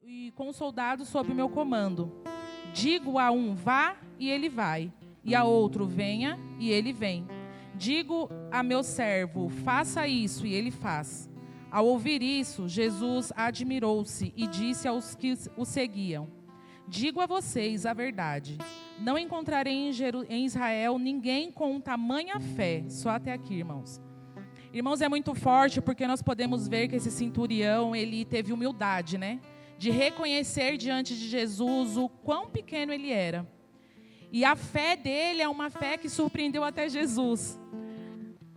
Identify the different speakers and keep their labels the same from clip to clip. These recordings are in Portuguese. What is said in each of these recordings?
Speaker 1: E com soldados sob meu comando. Digo a um, vá, e ele vai. E a outro, venha, e ele vem. Digo a meu servo, faça isso, e ele faz. Ao ouvir isso, Jesus admirou-se e disse aos que o seguiam: digo a vocês a verdade. Não encontrarei em Israel ninguém com tamanha fé. Só até aqui, irmãos. Irmãos, é muito forte porque nós podemos ver que esse centurião, ele teve humildade, né? De reconhecer diante de Jesus o quão pequeno ele era. E a fé dele é uma fé que surpreendeu até Jesus.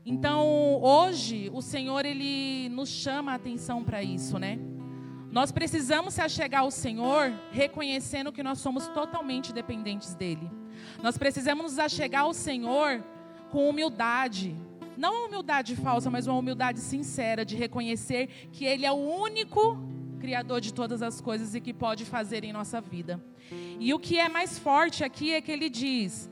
Speaker 1: Então, hoje, o Senhor, ele nos chama a atenção para isso, né? Nós precisamos se achegar ao Senhor reconhecendo que nós somos totalmente dependentes dele. Nós precisamos nos achegar ao Senhor com humildade. Não uma humildade falsa, mas uma humildade sincera de reconhecer que ele é o único Criador de todas as coisas e que pode fazer em nossa vida. E o que é mais forte aqui é que ele diz,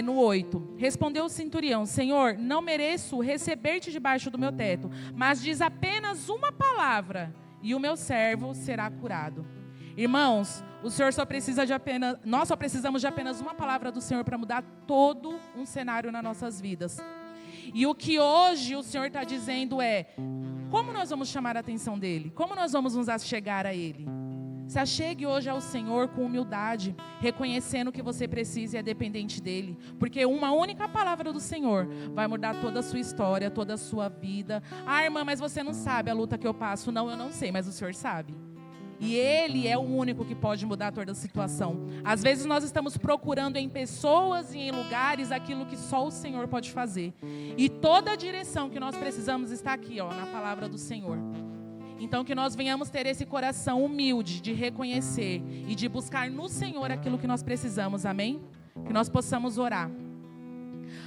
Speaker 1: no 8, respondeu o centurião: Senhor, não mereço receber-te debaixo do meu teto, mas diz apenas uma palavra e o meu servo será curado. Irmãos, nós só precisamos de apenas uma palavra do Senhor para mudar todo um cenário nas nossas vidas. E o que hoje o Senhor está dizendo é: como nós vamos chamar a atenção dEle? Como nós vamos nos achegar a Ele? Se achegue hoje ao Senhor com humildade, reconhecendo que você precisa e é dependente dEle. Porque uma única palavra do Senhor vai mudar toda a sua história, toda a sua vida. Ah, irmã, mas você não sabe a luta que eu passo. Não, eu não sei, mas o Senhor sabe. E Ele é o único que pode mudar toda a situação. Às vezes nós estamos procurando em pessoas e em lugares aquilo que só o Senhor pode fazer. E toda a direção que nós precisamos está aqui, na palavra do Senhor. Então que nós venhamos ter esse coração humilde de reconhecer e de buscar no Senhor aquilo que nós precisamos, amém? Que nós possamos orar.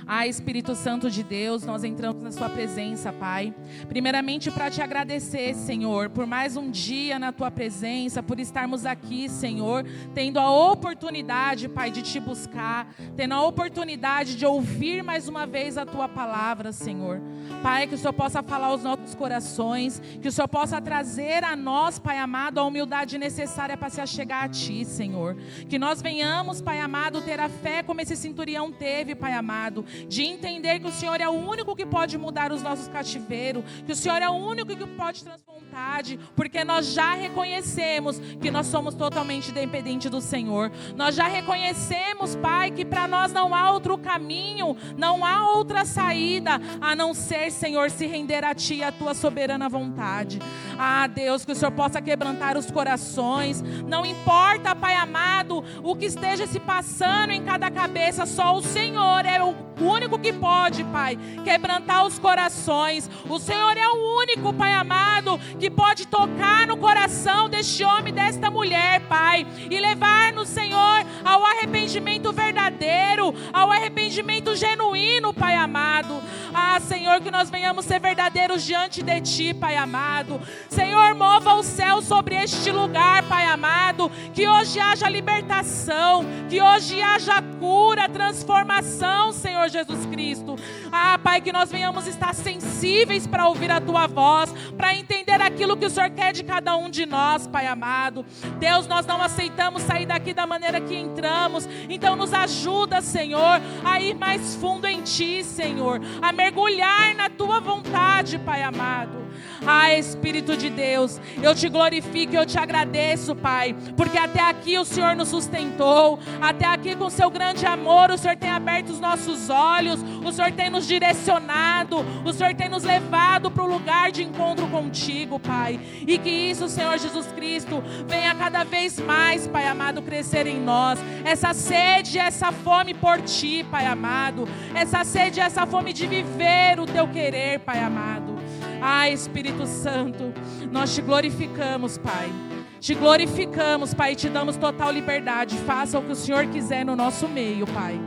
Speaker 1: Ah, Espírito Santo de Deus, nós entramos na sua presença, Pai. Primeiramente para te agradecer, Senhor, por mais um dia na tua presença, por estarmos aqui, Senhor, tendo a oportunidade, Pai, de te buscar, tendo a oportunidade de ouvir mais uma vez a tua palavra, Senhor. Pai, que o Senhor possa falar aos nossos corações, que o Senhor possa trazer a nós, Pai amado, a humildade necessária para se achegar a ti, Senhor. Que nós venhamos, Pai amado, ter a fé como esse centurião teve, Pai amado, de entender que o Senhor é o único que pode mudar os nossos cativeiros, que o Senhor é o único que pode transformar vontade, porque nós já reconhecemos que nós somos totalmente dependentes do Senhor. Nós já reconhecemos, Pai, que para nós não há outro caminho, não há outra saída, a não ser, Senhor, se render a Ti e a Tua soberana vontade. Ah, Deus, que o Senhor possa quebrantar os corações, não importa, Pai amado, o que esteja se passando em cada cabeça, só o Senhor é o único que pode, Pai, quebrantar os corações. O Senhor é o único, Pai amado, que pode tocar no coração deste homem, desta mulher, Pai, e levar-nos, Senhor, ao arrependimento verdadeiro, ao arrependimento genuíno, Pai amado. Ah, Senhor, que nós venhamos ser verdadeiros diante de Ti, Pai amado. Senhor, mova o céu sobre este lugar, Pai amado, que hoje haja libertação, que hoje haja cura, transformação, Senhor Jesus Cristo. Ah, Pai, que nós venhamos estar sensíveis para ouvir a Tua voz, para entender aquilo que o Senhor quer de cada um de nós, Pai amado. Deus, nós não aceitamos sair daqui da maneira que entramos, então nos ajuda, Senhor, a ir mais fundo em Ti, Senhor, a mergulhar na Tua vontade, Pai amado. Ah, Espírito de Deus, eu Te glorifico, eu Te agradeço, Pai, porque até aqui o Senhor nos sustentou, até aqui com Seu grande amor, o Senhor tem aberto os nossos olhos, o Senhor tem nos direcionado, o Senhor tem nos levado para o lugar de encontro contigo, Pai, e que isso, Senhor Jesus Cristo, venha cada vez mais, Pai amado, crescer em nós, essa sede, essa fome por Ti, Pai amado, essa sede, essa fome de viver o Teu querer, Pai amado. Ah, Espírito Santo, nós Te glorificamos, Pai. Te glorificamos, Pai, e Te damos total liberdade. Faça o que o Senhor quiser no nosso meio, Pai.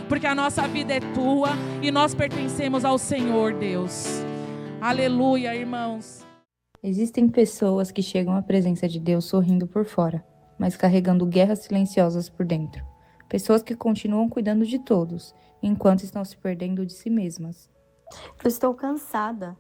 Speaker 1: Porque a nossa vida é Tua e nós pertencemos ao Senhor, Deus. Aleluia, irmãos.
Speaker 2: Existem pessoas que chegam à presença de Deus sorrindo por fora, mas carregando guerras silenciosas por dentro. Pessoas que continuam cuidando de todos, enquanto estão se perdendo de si mesmas.
Speaker 3: Eu estou cansada.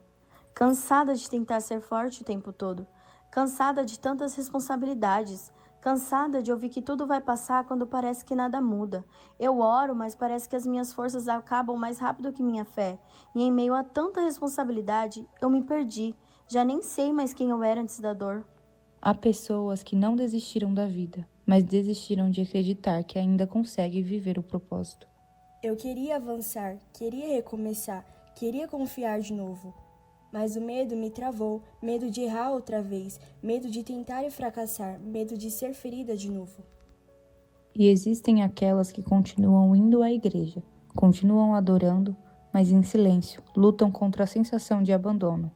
Speaker 3: Cansada de tentar ser forte o tempo todo. Cansada de tantas responsabilidades. Cansada de ouvir que tudo vai passar quando parece que nada muda. Eu oro, mas parece que as minhas forças acabam mais rápido que minha fé. E em meio a tanta responsabilidade, eu me perdi. Já nem sei mais quem eu era antes da dor.
Speaker 2: Há pessoas que não desistiram da vida, mas desistiram de acreditar que ainda consegue viver o propósito.
Speaker 4: Eu queria avançar, queria recomeçar, queria confiar de novo. Mas o medo me travou, medo de errar outra vez, medo de tentar e fracassar, medo de ser ferida de novo.
Speaker 2: E existem aquelas que continuam indo à igreja, continuam adorando, mas em silêncio, lutam contra a sensação de abandono.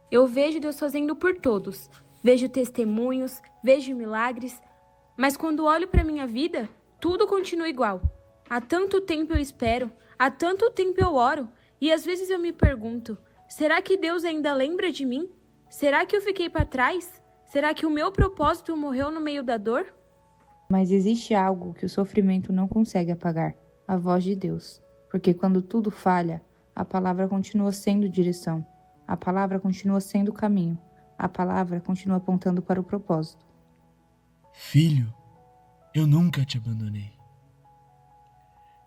Speaker 5: Eu vejo Deus fazendo por todos, vejo testemunhos, vejo milagres, mas quando olho para minha vida, tudo continua igual. Há tanto tempo eu espero, há tanto tempo eu oro, e às vezes eu me pergunto, será que Deus ainda lembra de mim? Será que eu fiquei para trás? Será que o meu propósito morreu no meio da dor?
Speaker 2: Mas existe algo que o sofrimento não consegue apagar, a voz de Deus. Porque quando tudo falha, a palavra continua sendo direção, a palavra continua sendo caminho, a palavra continua apontando para o propósito.
Speaker 6: Filho, eu nunca te abandonei.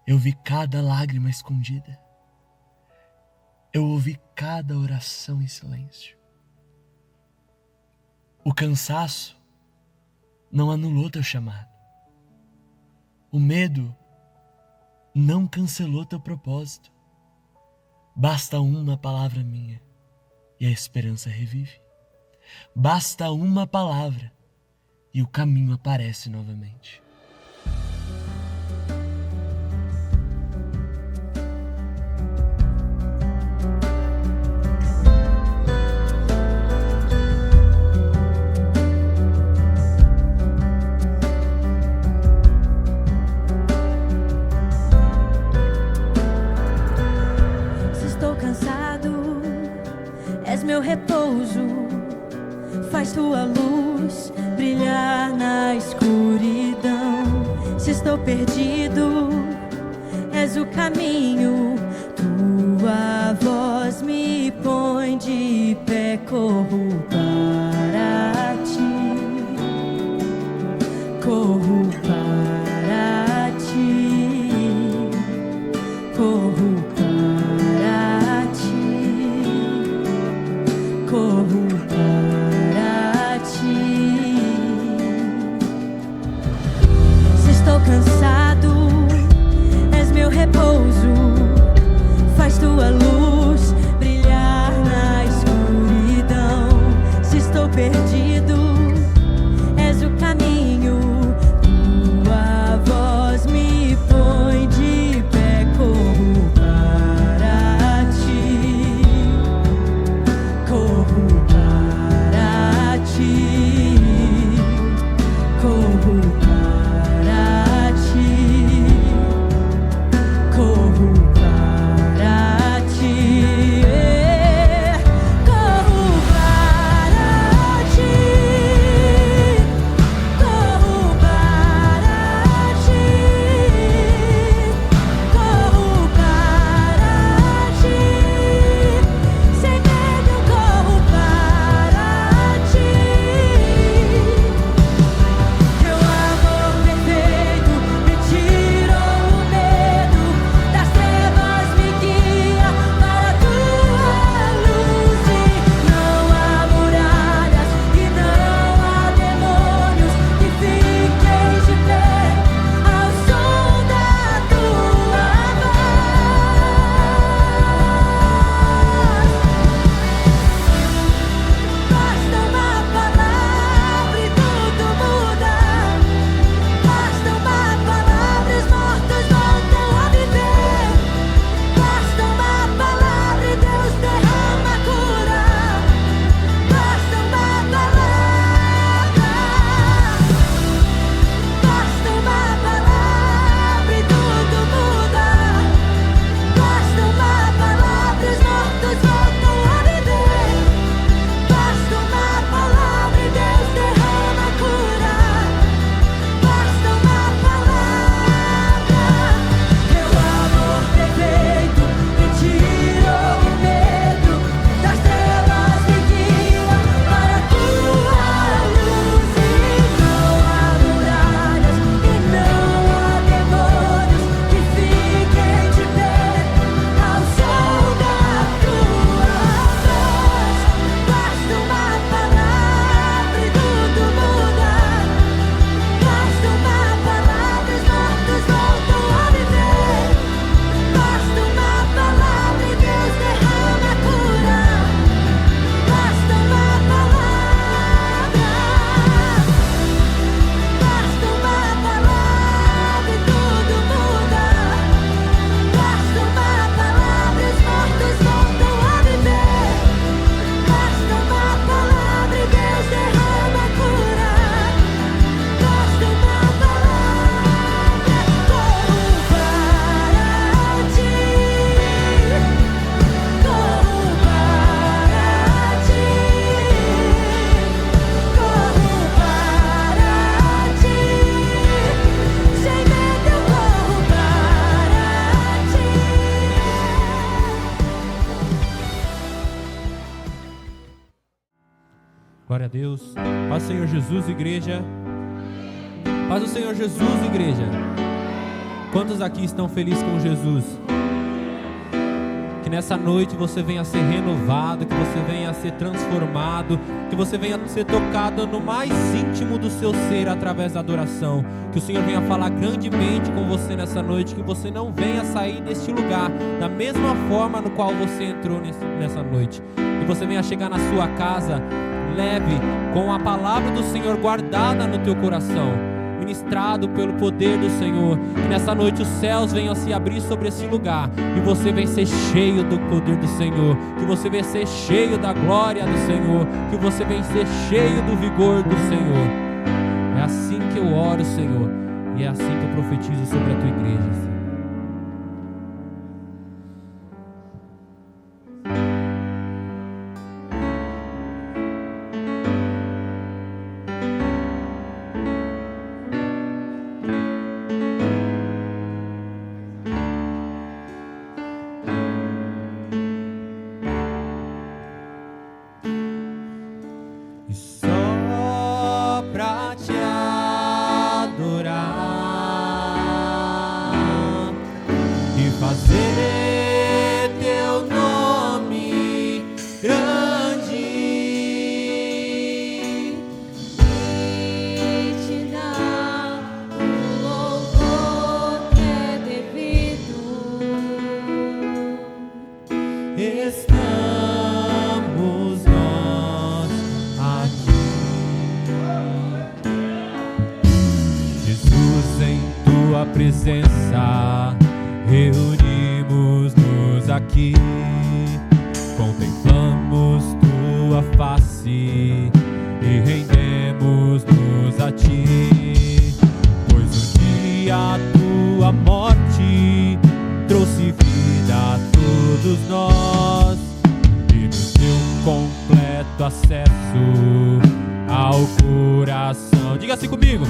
Speaker 6: Eu vi cada lágrima escondida. Eu ouvi cada oração em silêncio. O cansaço não anulou teu chamado. O medo não cancelou teu propósito. Basta uma palavra minha e a esperança revive. Basta uma palavra e o caminho aparece novamente.
Speaker 7: És meu repouso, faz tua luz brilhar na escuridão. Se estou perdido, és o caminho, tua voz me põe de pé, corro para ti, corro para ti, corro para ti, corro para ti. Se estou cansado, és meu repouso, faz tua luz brilhar na escuridão.
Speaker 8: Glória a Deus. Paz do Senhor Jesus, igreja. Paz do Senhor Jesus, igreja. Quantos aqui estão felizes com Jesus? Que nessa noite você venha ser renovado, que você venha ser transformado, que você venha ser tocado no mais íntimo do seu ser através da adoração. Que o Senhor venha falar grandemente com você nessa noite, que você não venha sair deste lugar da mesma forma no qual você entrou nessa noite. Que você venha chegar na sua casa leve, com a palavra do Senhor guardada no teu coração, ministrado pelo poder do Senhor. Que nessa noite os céus venham se abrir sobre esse lugar e você venha ser cheio do poder do Senhor, que você venha ser cheio da glória do Senhor, que você venha ser cheio do vigor do Senhor. É assim que eu oro, Senhor, e é assim que eu profetizo sobre a tua igreja, Senhor. Presença, reunimos-nos aqui, contemplamos tua face e rendemos-nos a ti, pois um dia a tua morte trouxe vida a todos nós e nos deu completo acesso ao coração. Diga assim comigo.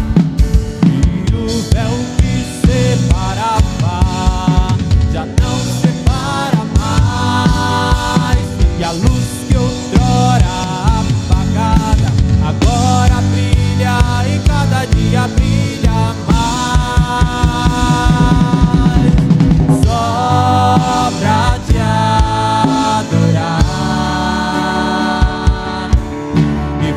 Speaker 8: E o véu que separava já não separa mais, e a luz que outrora apagada agora brilha e cada dia brilha mais. Só pra te adorar e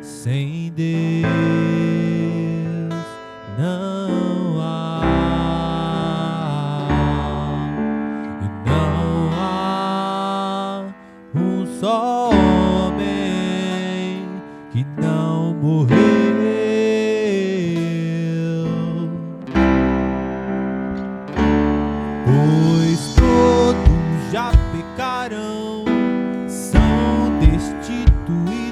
Speaker 8: Sem Deus não há, e não há um só homem que não morreu, pois todos já pecaram, são destituídos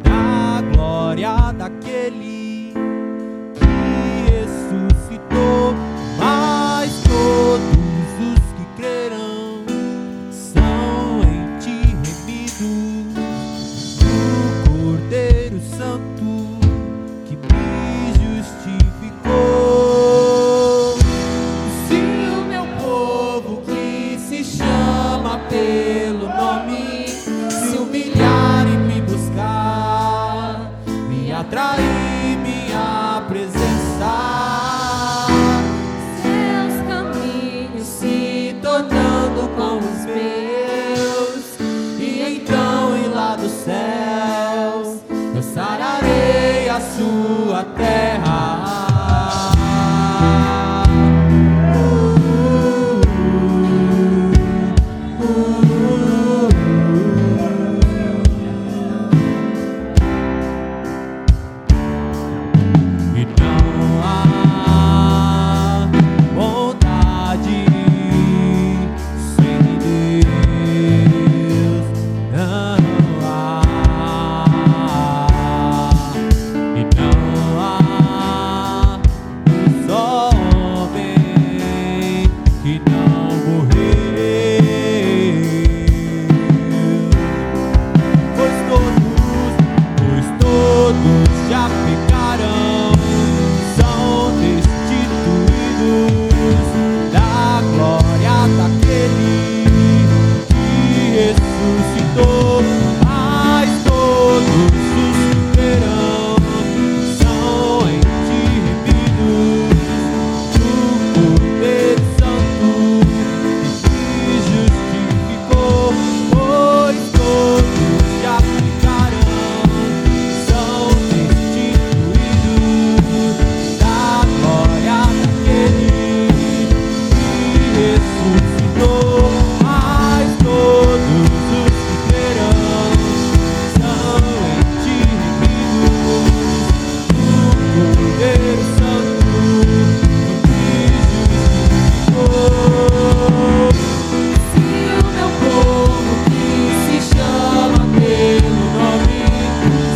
Speaker 8: da glória daquele que ressuscitou, mas todos os que crerão são em ti remidos do Cordeiro Santo que me justificou. Se o meu povo que se chama pelo nome se humilhar e me buscar, me atrair minha presença,
Speaker 7: Seus caminhos
Speaker 8: se tornando como os meus, e então ir lá dos céus eu sararei a sua terra. E não há bondade sem Deus, não há, e não há um só homem que não morreu, pois todos já pecaram, são destituídos da glória daquele que ressuscitou, mas todos os que crerão são em ti remidos do Cordeiro Santo que me justificou, pois todos já pecaram, são destituídos da glória daquele que ressuscitou, mas todos os que crerão são em ti remidos do Cordeiro Santo que me justificou. Se o meu povo que se chama pelo nome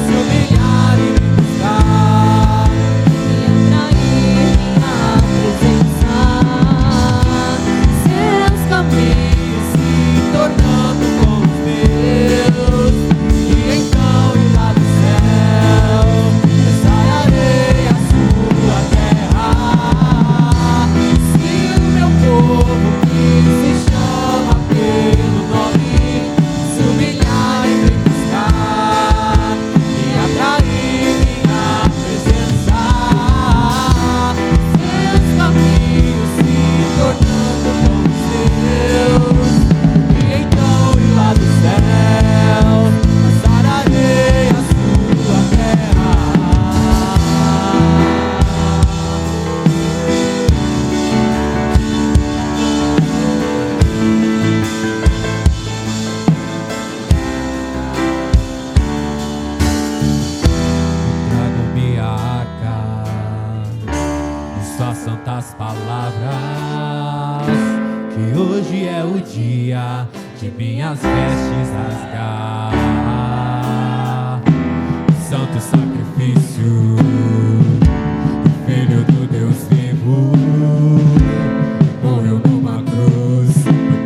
Speaker 8: se humilhar e me buscar,
Speaker 7: me atrair minha presença,
Speaker 8: seus caminhos se tornando como os meus, e então ir lá do céu eu sararei a sua terra. Se o meu povo que se chama pelo nome se humilhar e me buscar, e atrair minha presença, seus caminhos se tornando como os meus, e então ir lá do céu eu sararei a sua terra. Trago-me a arca e só santas palavras, que hoje é o dia de minhas vestes rasgar. Santo sacrifício, Filho do Deus vivo, morreu numa cruz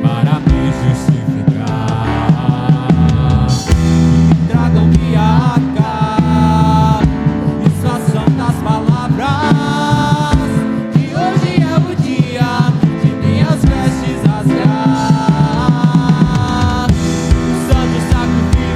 Speaker 8: para me justificar. Tragam-me a arca e só santas palavras, que hoje é o dia de minhas vestes rasgar. O santo sacrifício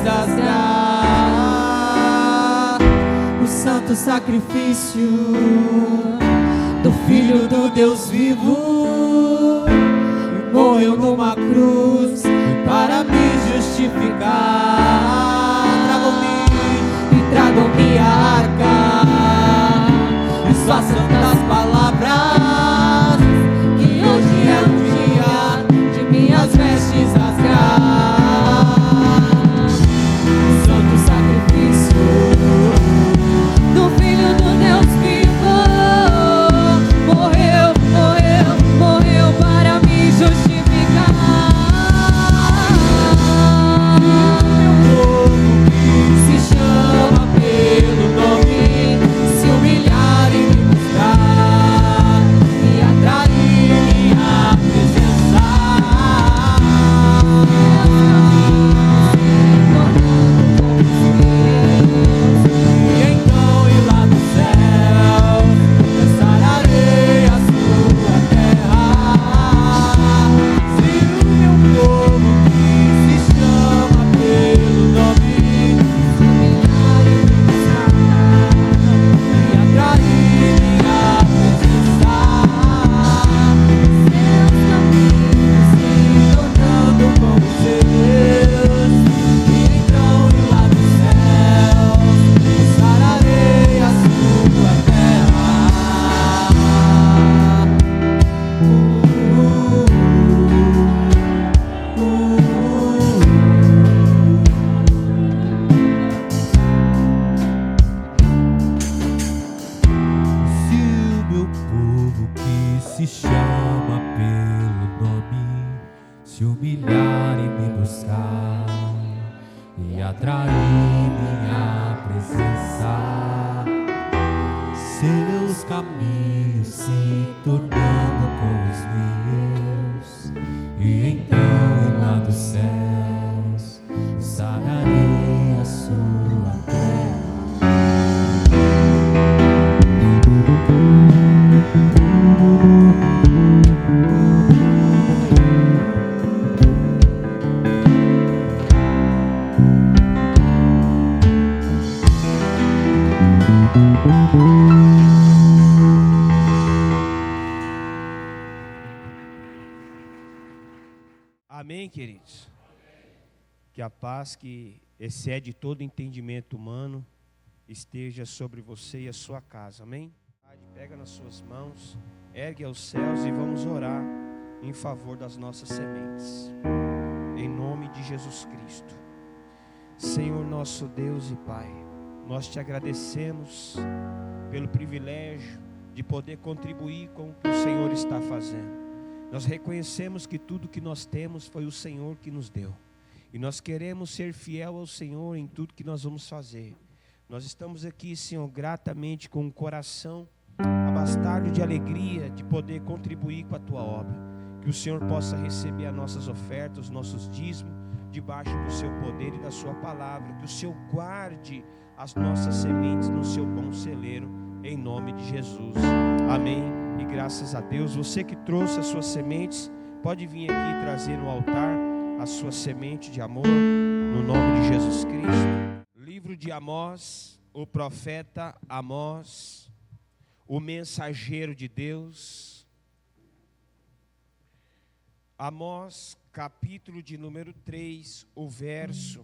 Speaker 9: rasgar o santo sacrifício do Filho do Deus vivo. Morreu numa cruz para me justificar. Tragam-me a arca e suas santas palavras, que hoje é o dia de minhas vestes rasgar. O santo sacrifício do Filho do Deus vivo. Morreu, morreu, morreu para me justificar. Meu povo que se chama pelo nome, se humilhar e me buscar e atrair minha presença. E então ir lá no céu, dançar a areia, a sua terra. Se o meu povo que se chama pelo nome, se humilhar e me buscar e atrair minha presença, seus caminhos se tornando como seus, e então ir lá no céu, dançar a areia, a sua terra. Se o meu povo que se chama pelo nome se humilhar e me buscar e atrair minha presença, seus caminhos se tornando como os meus, e então lá dos céus sararei a sua terra.
Speaker 10: Amém, queridos? Que a paz que excede todo entendimento humano esteja sobre você e a sua casa, amém? Pega nas suas mãos, ergue aos céus e vamos orar em favor das nossas sementes, em nome de Jesus Cristo. Senhor nosso Deus e Pai, nós te agradecemos pelo privilégio de poder contribuir com o que o Senhor está fazendo. Nós reconhecemos que tudo que nós temos foi o Senhor que nos deu. E nós queremos ser fiel ao Senhor em tudo que nós vamos fazer. Nós estamos aqui, Senhor, gratamente com o coração abastado de alegria de poder contribuir com a Tua obra. Que o Senhor possa receber as nossas ofertas, os nossos dízimos, debaixo do Seu poder e da Sua palavra. Que o Senhor guarde as nossas sementes no Seu bom celeiro, em nome de Jesus. Amém. E graças a Deus, você que trouxe as suas sementes, pode vir aqui trazer no altar a sua semente de amor, no nome de Jesus Cristo. Livro de Amós, o profeta Amós, o mensageiro de Deus. Amós, capítulo de número 3, o verso,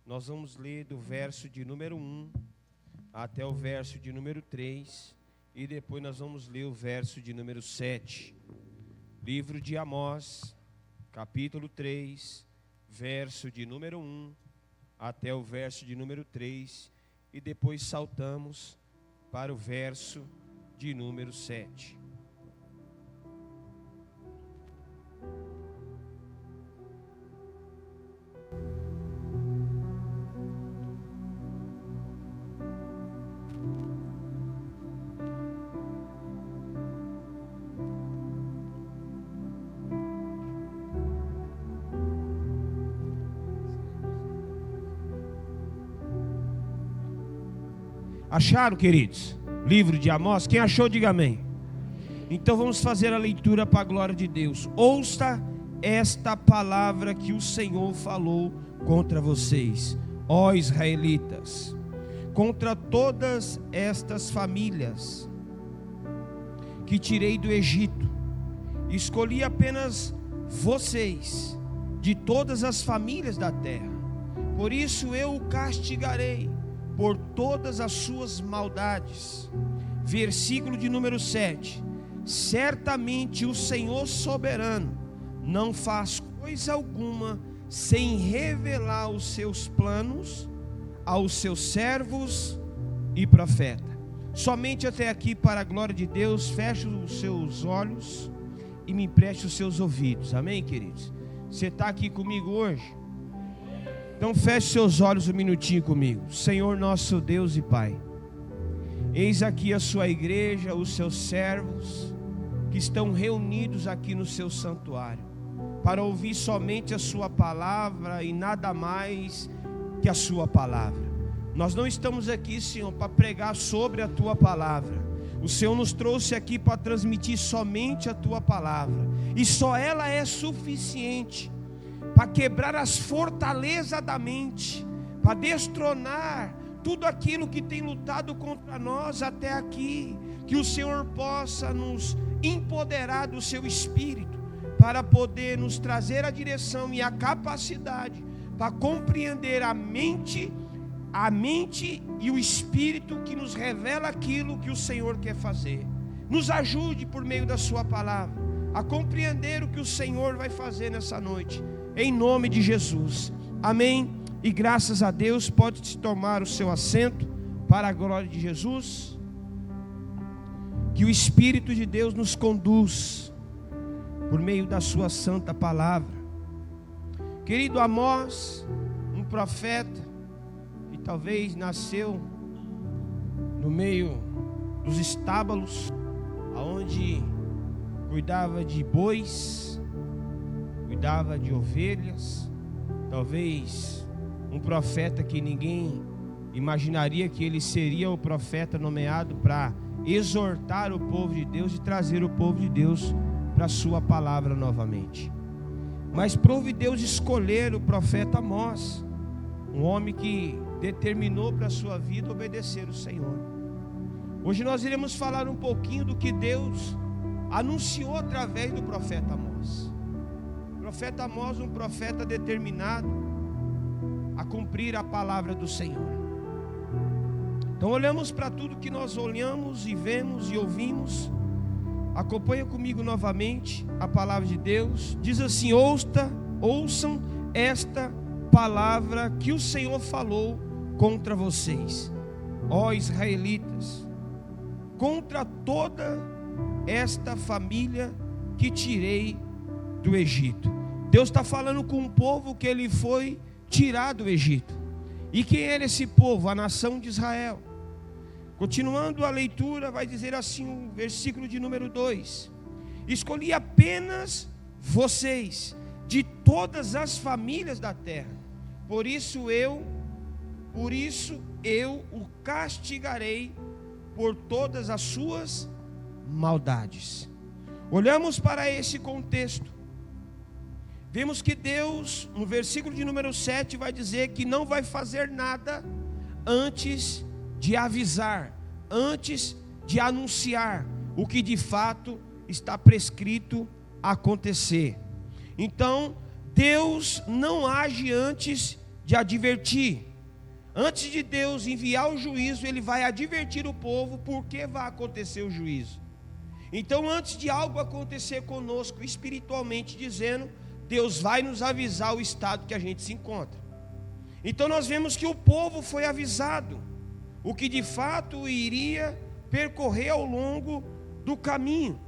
Speaker 10: nós vamos ler do verso de número 1 até o verso de número 3. E depois nós vamos ler o verso de número 7. Livro de Amós, capítulo 3, verso de número 1 até o verso de número 3. E depois saltamos para o verso de número 7. Acharam, queridos? Livro de Amós? Quem achou, diga amém. Então vamos fazer a leitura para a glória de Deus. Ouça esta palavra que o Senhor falou contra vocês. ó israelitas, contra todas estas famílias que tirei do Egito. Escolhi apenas vocês de todas as famílias da terra. Por isso eu o castigarei por todas as suas maldades. Versículo de número 7. Certamente o Senhor soberano não faz coisa alguma sem revelar os seus planos aos seus servos e profetas. Somente até aqui, para a glória de Deus. Feche os seus olhos e me empreste os seus ouvidos. Amém, queridos? Você está aqui comigo hoje? Então feche seus olhos um minutinho comigo. Senhor nosso Deus e Pai, eis aqui a sua igreja, os seus servos que estão reunidos aqui no seu santuário para ouvir somente a sua palavra e nada mais que a sua palavra. Nós não estamos aqui, Senhor, para pregar sobre a tua palavra. O Senhor nos trouxe aqui para transmitir somente a tua palavra, e só ela é suficiente para quebrar as fortalezas da mente, para destronar tudo aquilo que tem lutado contra nós até aqui. Que o Senhor possa nos empoderar do seu Espírito, para poder nos trazer a direção e a capacidade para compreender a mente e o Espírito que nos revela aquilo que o Senhor quer fazer. Nos ajude por meio da sua palavra a compreender o que o Senhor vai fazer nessa noite, em nome de Jesus, amém. E graças a Deus, pode tomar o seu assento para a glória de Jesus. Que o Espírito de Deus nos conduz por meio da sua santa palavra. Querido Amós, um profeta que talvez nasceu no meio dos estábulos, aonde cuidava de bois, cuidava de ovelhas. Talvez um profeta que ninguém imaginaria que ele seria o profeta nomeado para exortar o povo de Deus e trazer o povo de Deus para a sua palavra novamente. Mas prouve Deus escolher o profeta Amós, um homem que determinou para a sua vida obedecer o Senhor. Hoje nós iremos falar um pouquinho do que Deus anunciou através do profeta Amós. O profeta Amós, um profeta determinado a cumprir a palavra do Senhor. Então olhamos para tudo que nós olhamos e vemos e ouvimos. Acompanha comigo novamente a palavra de Deus. Diz assim: ouçam esta palavra que o Senhor falou contra vocês, ó israelitas, contra toda esta família que tirei do Egito. Deus está falando com um povo que ele foi tirar do Egito. E quem era esse povo? A nação de Israel. Continuando a leitura, vai dizer assim o versículo de número 2: escolhi apenas vocês de todas as famílias da terra, por isso eu o castigarei por todas as suas maldades. Olhamos para esse contexto, vemos que Deus, no versículo de número 7, vai dizer que não vai fazer nada antes de avisar, antes de anunciar o que de fato está prescrito a acontecer. Então, Deus não age antes de advertir. Antes de Deus enviar o juízo, Ele vai advertir o povo porque vai acontecer o juízo. Então, antes de algo acontecer conosco, espiritualmente dizendo, Deus vai nos avisar o estado que a gente se encontra. Então nós vemos que o povo foi avisado o que de fato iria percorrer ao longo do caminho.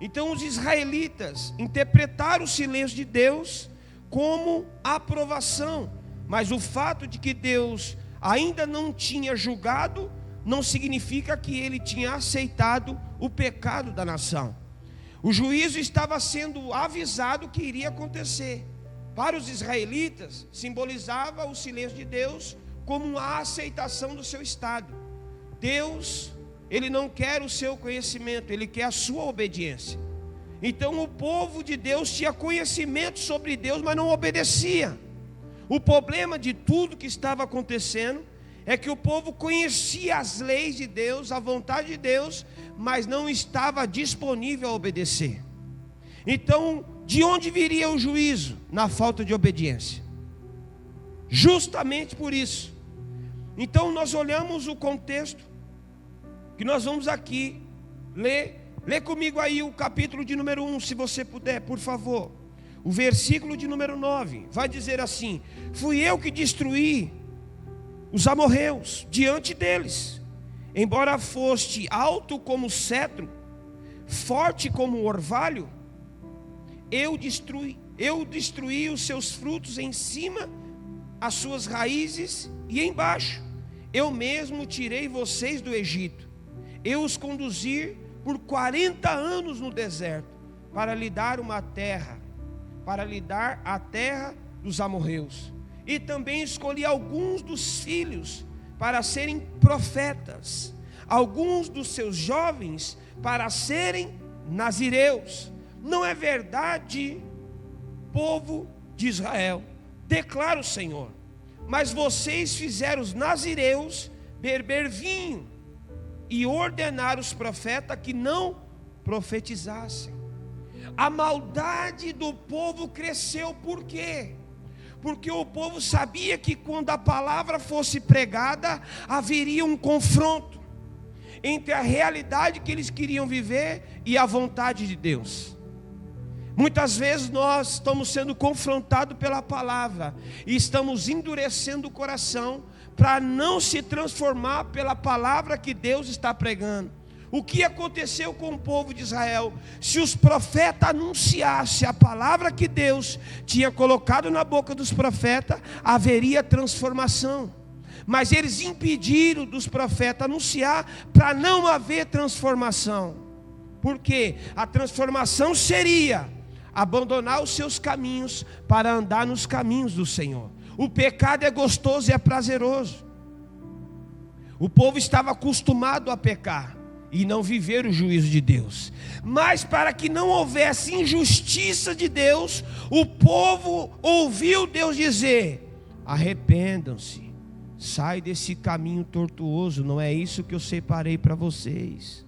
Speaker 10: Então os israelitas interpretaram o silêncio de Deus como aprovação, mas o fato de que Deus ainda não tinha julgado não significa que ele tinha aceitado o pecado da nação. O juízo estava sendo avisado que iria acontecer. Para os israelitas, simbolizava o silêncio de Deus como a aceitação do seu estado. Deus, Ele não quer o seu conhecimento, Ele quer a sua obediência. Então o povo de Deus tinha conhecimento sobre Deus, mas não obedecia. O problema de tudo que estava acontecendo é que o povo conhecia as leis de Deus, a vontade de Deus, mas não estava disponível a obedecer. Então, de onde viria o juízo? Na falta de obediência. Justamente por isso. Então, nós olhamos o contexto que nós vamos aqui ler. Lê comigo aí o capítulo de número 1, se você puder, por favor. O versículo de número 9 vai dizer assim: fui eu que destruí os amorreus diante deles, embora foste alto como cedro, forte como orvalho, eu destruí os seus frutos em cima, as suas raízes e embaixo. Eu mesmo tirei vocês do Egito, eu os conduzi por 40 anos no deserto, para lhe dar uma terra, para lhe dar a terra dos amorreus. E também escolhi alguns dos filhos para serem profetas, alguns dos seus jovens para serem nazireus. Não é verdade, povo de Israel? Declara o Senhor. Mas vocês fizeram os nazireus beber vinho e ordenaram os profetas que não profetizassem. A maldade do povo cresceu. Por quê? Porque o povo sabia que quando a palavra fosse pregada, haveria um confronto entre a realidade que eles queriam viver e a vontade de Deus. Muitas vezes nós estamos sendo confrontados pela palavra e estamos endurecendo o coração para não se transformar pela palavra que Deus está pregando. O que aconteceu com o povo de Israel? Se os profetas anunciassem a palavra que Deus tinha colocado na boca dos profetas, haveria transformação. Mas eles impediram dos profetas anunciar para não haver transformação. Por quê? A transformação seria abandonar os seus caminhos para andar nos caminhos do Senhor. O pecado é gostoso e é prazeroso. O povo estava acostumado a pecar e não viver o juízo de Deus. Mas para que não houvesse injustiça de Deus, o povo ouviu Deus dizer: arrependam-se, sai desse caminho tortuoso, não é isso que eu separei para vocês.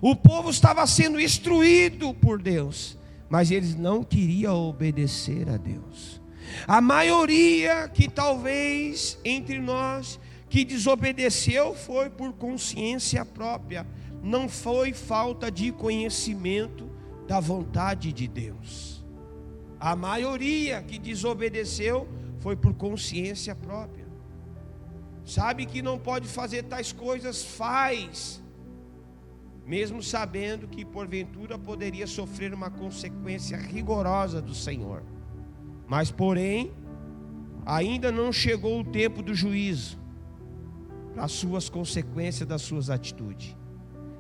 Speaker 10: O povo estava sendo instruído por Deus, mas eles não queriam obedecer a Deus. A maioria que talvez entre nós que desobedeceu foi por consciência própria, não foi falta de conhecimento da vontade de Deus. A maioria que desobedeceu foi por consciência própria. Sabe que não pode fazer tais coisas, faz, mesmo sabendo que porventura poderia sofrer uma consequência rigorosa do Senhor. Mas porém, ainda não chegou o tempo do juízo, as suas consequências das suas atitudes.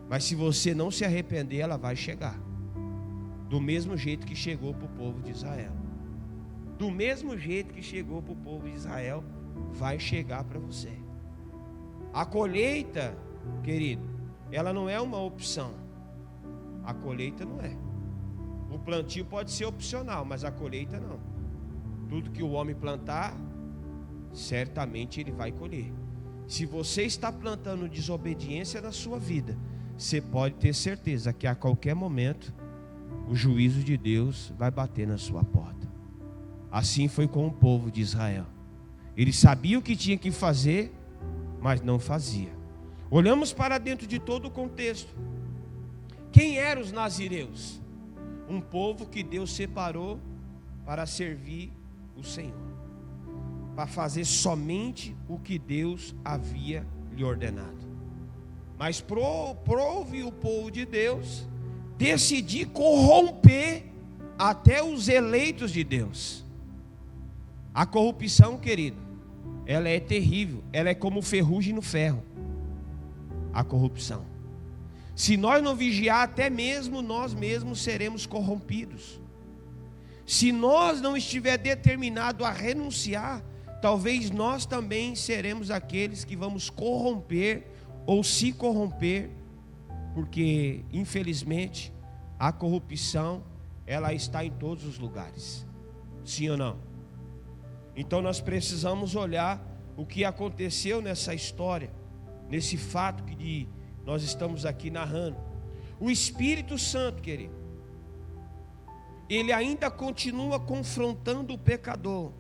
Speaker 10: Mas se você não se arrepender, ela vai chegar. Do mesmo jeito que chegou para o povo de Israel. Do mesmo jeito que chegou para o povo de Israel, vai chegar para você. A colheita, querido, ela não é uma opção. A colheita não é. O plantio pode ser opcional, mas a colheita não. Tudo que o homem plantar, certamente ele vai colher. Se você está plantando desobediência na sua vida, você pode ter certeza que a qualquer momento o juízo de Deus vai bater na sua porta. Assim foi com o povo de Israel. Ele sabia o que tinha que fazer, mas não fazia. Olhamos para dentro de todo o contexto. Quem eram os nazireus? Um povo que Deus separou para servir o Senhor, para fazer somente o que Deus havia lhe ordenado. Mas prove o povo de Deus decidir corromper até os eleitos de Deus. A corrupção, querido, ela é terrível, ela é como ferrugem no ferro. A corrupção, se nós não vigiar, até mesmo nós mesmos seremos corrompidos. Se nós não estiver determinado a renunciar, talvez nós também seremos aqueles que vamos corromper ou se corromper, porque infelizmente a corrupção ela está em todos os lugares. Sim ou não? Então nós precisamos olhar o que aconteceu nessa história, nesse fato que nós estamos aqui narrando. O Espírito Santo, querido, ele ainda continua confrontando o pecador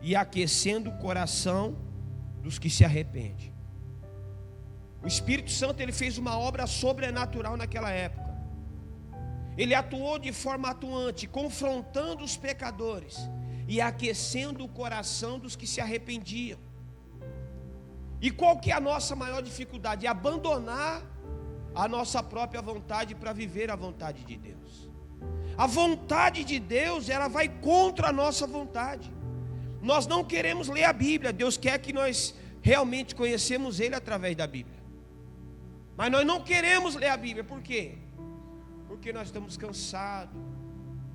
Speaker 10: e aquecendo o coração dos que se arrependem. O Espírito Santo, ele fez uma obra sobrenatural naquela época. Ele atuou de forma atuante, confrontando os pecadores e aquecendo o coração dos que se arrependiam. E qual que é a nossa maior dificuldade? É abandonar a nossa própria vontade para viver a vontade de Deus. A vontade de Deus, ela vai contra a nossa vontade. Nós não queremos ler a Bíblia. Deus quer que nós realmente conhecemos Ele através da Bíblia. Mas nós não queremos ler a Bíblia. Por quê? Porque nós estamos cansados.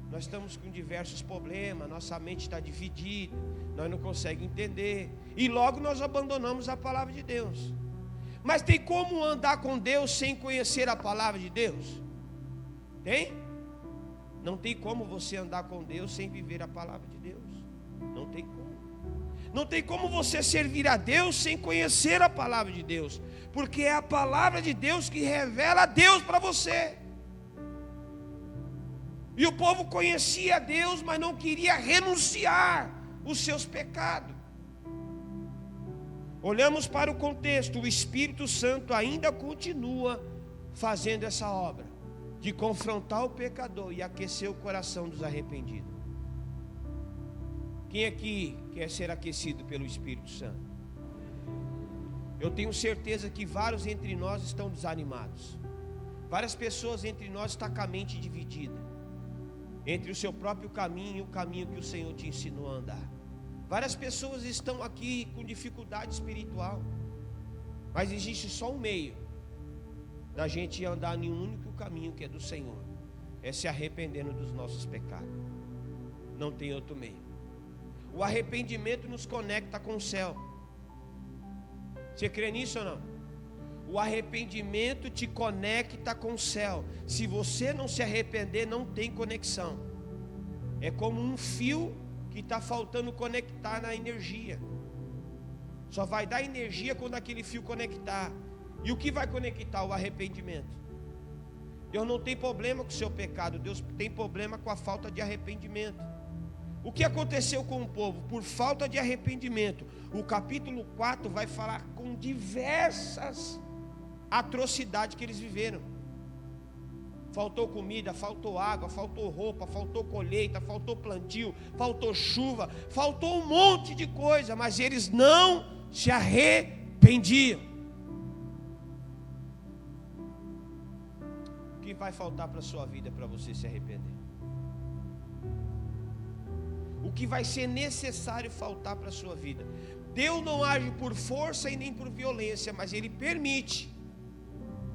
Speaker 10: Nós estamos com diversos problemas. Nossa mente está dividida. Nós não conseguimos entender. E logo nós abandonamos a palavra de Deus. Mas tem como andar com Deus sem conhecer a palavra de Deus? Tem? Não tem como você andar com Deus sem viver a palavra de Deus. Não tem como. Não tem como você servir a Deus sem conhecer a palavra de Deus. Porque é a palavra de Deus que revela a Deus para você. E o povo conhecia a Deus, mas não queria renunciar os seus pecados. Olhamos para o contexto. O Espírito Santo ainda continua fazendo essa obra de confrontar o pecador e aquecer o coração dos arrependidos. Quem aqui quer ser aquecido pelo Espírito Santo? Eu tenho certeza que vários entre nós estão desanimados. Várias pessoas entre nós estão com a mente dividida entre o seu próprio caminho e o caminho que o Senhor te ensinou a andar. Várias pessoas estão aqui com dificuldade espiritual, mas existe só um meio da gente andar em um único caminho, que é do Senhor, é se arrependendo dos nossos pecados. Não tem outro meio. O arrependimento nos conecta com o céu. Você crê nisso ou não? O arrependimento te conecta com o céu. Se você não se arrepender, não tem conexão. É como um fio que está faltando conectar na energia. Só vai dar energia quando aquele fio conectar. E o que vai conectar? O arrependimento. Deus não tem problema com o seu pecado. Deus tem problema com a falta de arrependimento. O que aconteceu com o povo? Por falta de arrependimento. O capítulo 4 vai falar com diversas atrocidades que eles viveram. Faltou comida, faltou água, faltou roupa, faltou colheita, faltou plantio, faltou chuva, faltou um monte de coisa, mas eles não se arrependiam. O que vai faltar para a sua vida para você se arrepender? O que vai ser necessário faltar para a sua vida? Deus não age por força e nem por violência, mas Ele permite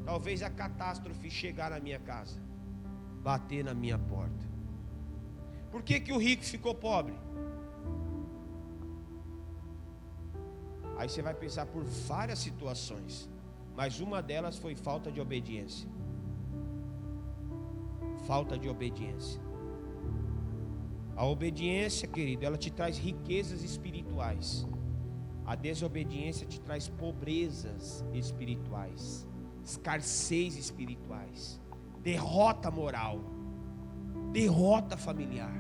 Speaker 10: talvez a catástrofe chegar na minha casa, bater na minha porta. Por que que o rico ficou pobre? Aí você vai pensar por várias situações, mas uma delas foi falta de obediência. Falta de obediência. A obediência, querido, ela te traz riquezas espirituais. A desobediência te traz pobrezas espirituais, escassez espirituais, derrota moral, derrota familiar.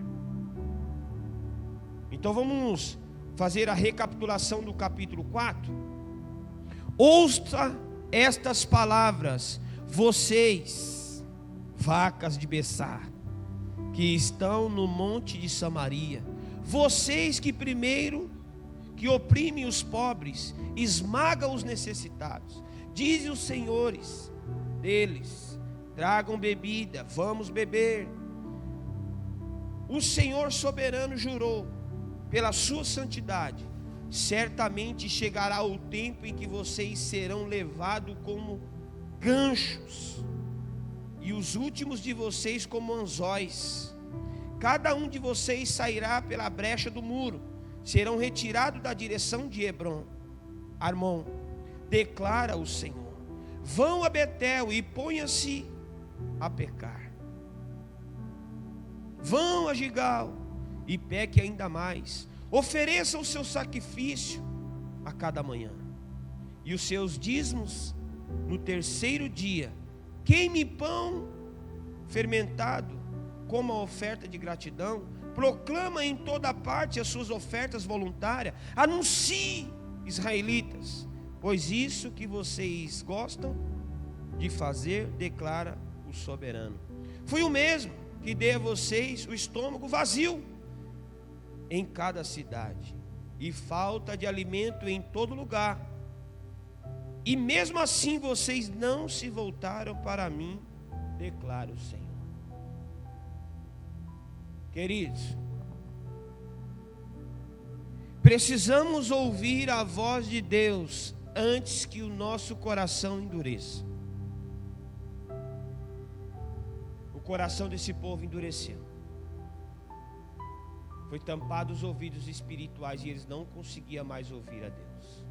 Speaker 10: Então vamos fazer a recapitulação do capítulo 4. Ouça estas palavras, vocês, vacas de Bessar, que estão no monte de Samaria, vocês que oprimem os pobres, esmagam os necessitados, dizem os senhores deles, tragam bebida, vamos beber. O Senhor soberano jurou pela sua santidade, certamente chegará o tempo em que vocês serão levados como ganchos, e os últimos de vocês como anzóis. Cada um de vocês sairá pela brecha do muro, serão retirados da direção de Armon, declara o Senhor. Vão a Betel e ponham-se a pecar. Vão a Gigal e peque ainda mais. Ofereça o seu sacrifício a cada manhã, e os seus dízimos no terceiro dia. Queime pão fermentado como a oferta de gratidão. Proclama em toda parte as suas ofertas voluntárias. Anuncie, israelitas, pois isso que vocês gostam de fazer, declara o soberano. Fui o mesmo que dei a vocês o estômago vazio em cada cidade, e falta de alimento em todo lugar, e mesmo assim vocês não se voltaram para mim, declara o Senhor. Queridos, precisamos ouvir a voz de Deus antes que o nosso coração endureça. O coração desse povo endureceu. Foi tampado os ouvidos espirituais e eles não conseguiam mais ouvir a Deus.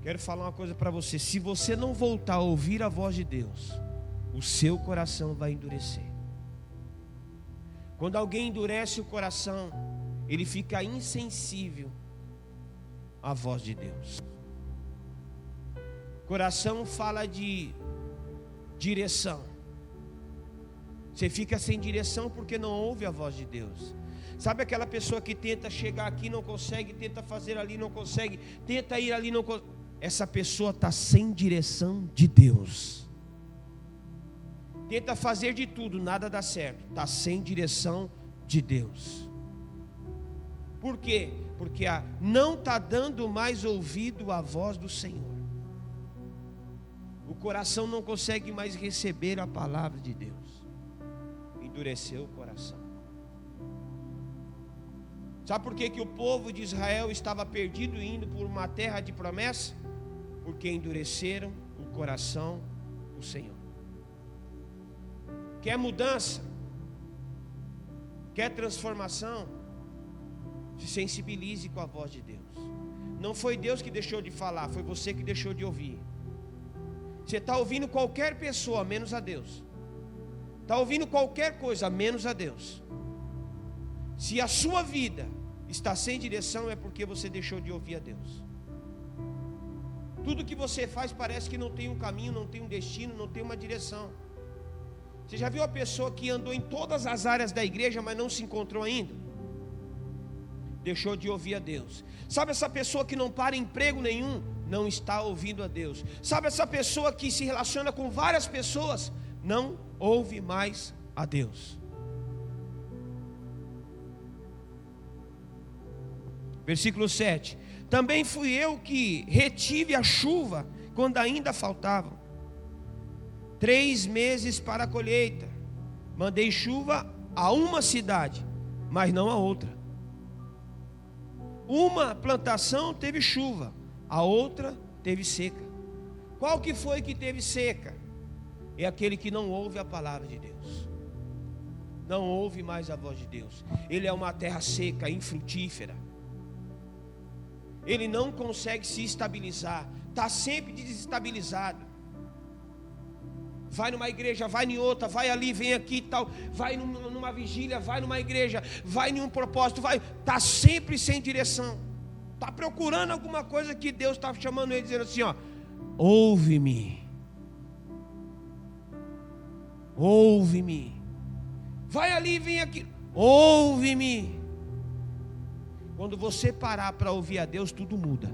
Speaker 10: Quero falar uma coisa para você: se você não voltar a ouvir a voz de Deus, o seu coração vai endurecer. Quando alguém endurece o coração, ele fica insensível à voz de Deus. Coração fala de direção. Você fica sem direção porque não ouve a voz de Deus. Sabe aquela pessoa que tenta chegar aqui, não consegue, tenta fazer ali, não consegue, tenta ir ali, não consegue. Essa pessoa está sem direção de Deus. Tenta fazer de tudo, nada dá certo. Está sem direção de Deus. Por quê? Porque não está dando mais ouvido à voz do Senhor. O coração não consegue mais receber a palavra de Deus. Endureceu o coração. Sabe por que o povo de Israel estava perdido indo por uma terra de promessa? Porque endureceram o coração do Senhor. Quer mudança? Quer transformação? Se sensibilize com a voz de Deus. Não foi Deus que deixou de falar, foi você que deixou de ouvir. Você está ouvindo qualquer pessoa, menos a Deus. Está ouvindo qualquer coisa, menos a Deus. Se a sua vida está sem direção, é porque você deixou de ouvir a Deus. Tudo que você faz parece que não tem um caminho, não tem um destino, não tem uma direção. Você já viu a pessoa que andou em todas as áreas da igreja, mas não se encontrou ainda? Deixou de ouvir a Deus. Sabe essa pessoa que não para em emprego nenhum? Não está ouvindo a Deus. Sabe essa pessoa que se relaciona com várias pessoas? Não ouve mais a Deus. Versículo 7. Também fui eu que retive a chuva quando ainda faltavam 3 meses para a colheita. Mandei chuva a uma cidade, mas não a outra. Uma plantação teve chuva, a outra teve seca. Qual que foi que teve seca? É aquele que não ouve a palavra de Deus. Não ouve mais a voz de Deus. Ele é uma terra seca, infrutífera. Ele não consegue se estabilizar. Está sempre desestabilizado. Vai numa igreja, vai em outra, vai ali, vem aqui e tal. Vai numa vigília, vai numa igreja, vai em um propósito, vai. Está sempre sem direção. Está procurando alguma coisa que Deus está chamando ele, dizendo assim, ó: ouve-me. Ouve-me. Vai ali, vem aqui. Ouve-me. Quando você parar para ouvir a Deus, tudo muda.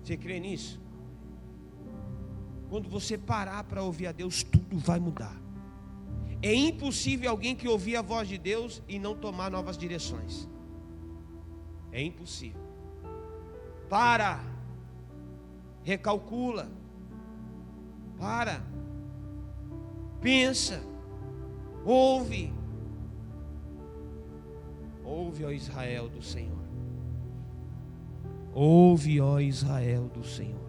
Speaker 10: Você crê nisso? Quando você parar para ouvir a Deus, tudo vai mudar. É impossível alguém que ouvir a voz de Deus e não tomar novas direções. É impossível. Para. Recalcula. Para. Pensa. Ouve. Ouve, ó Israel do Senhor. Ouve, ó Israel do Senhor.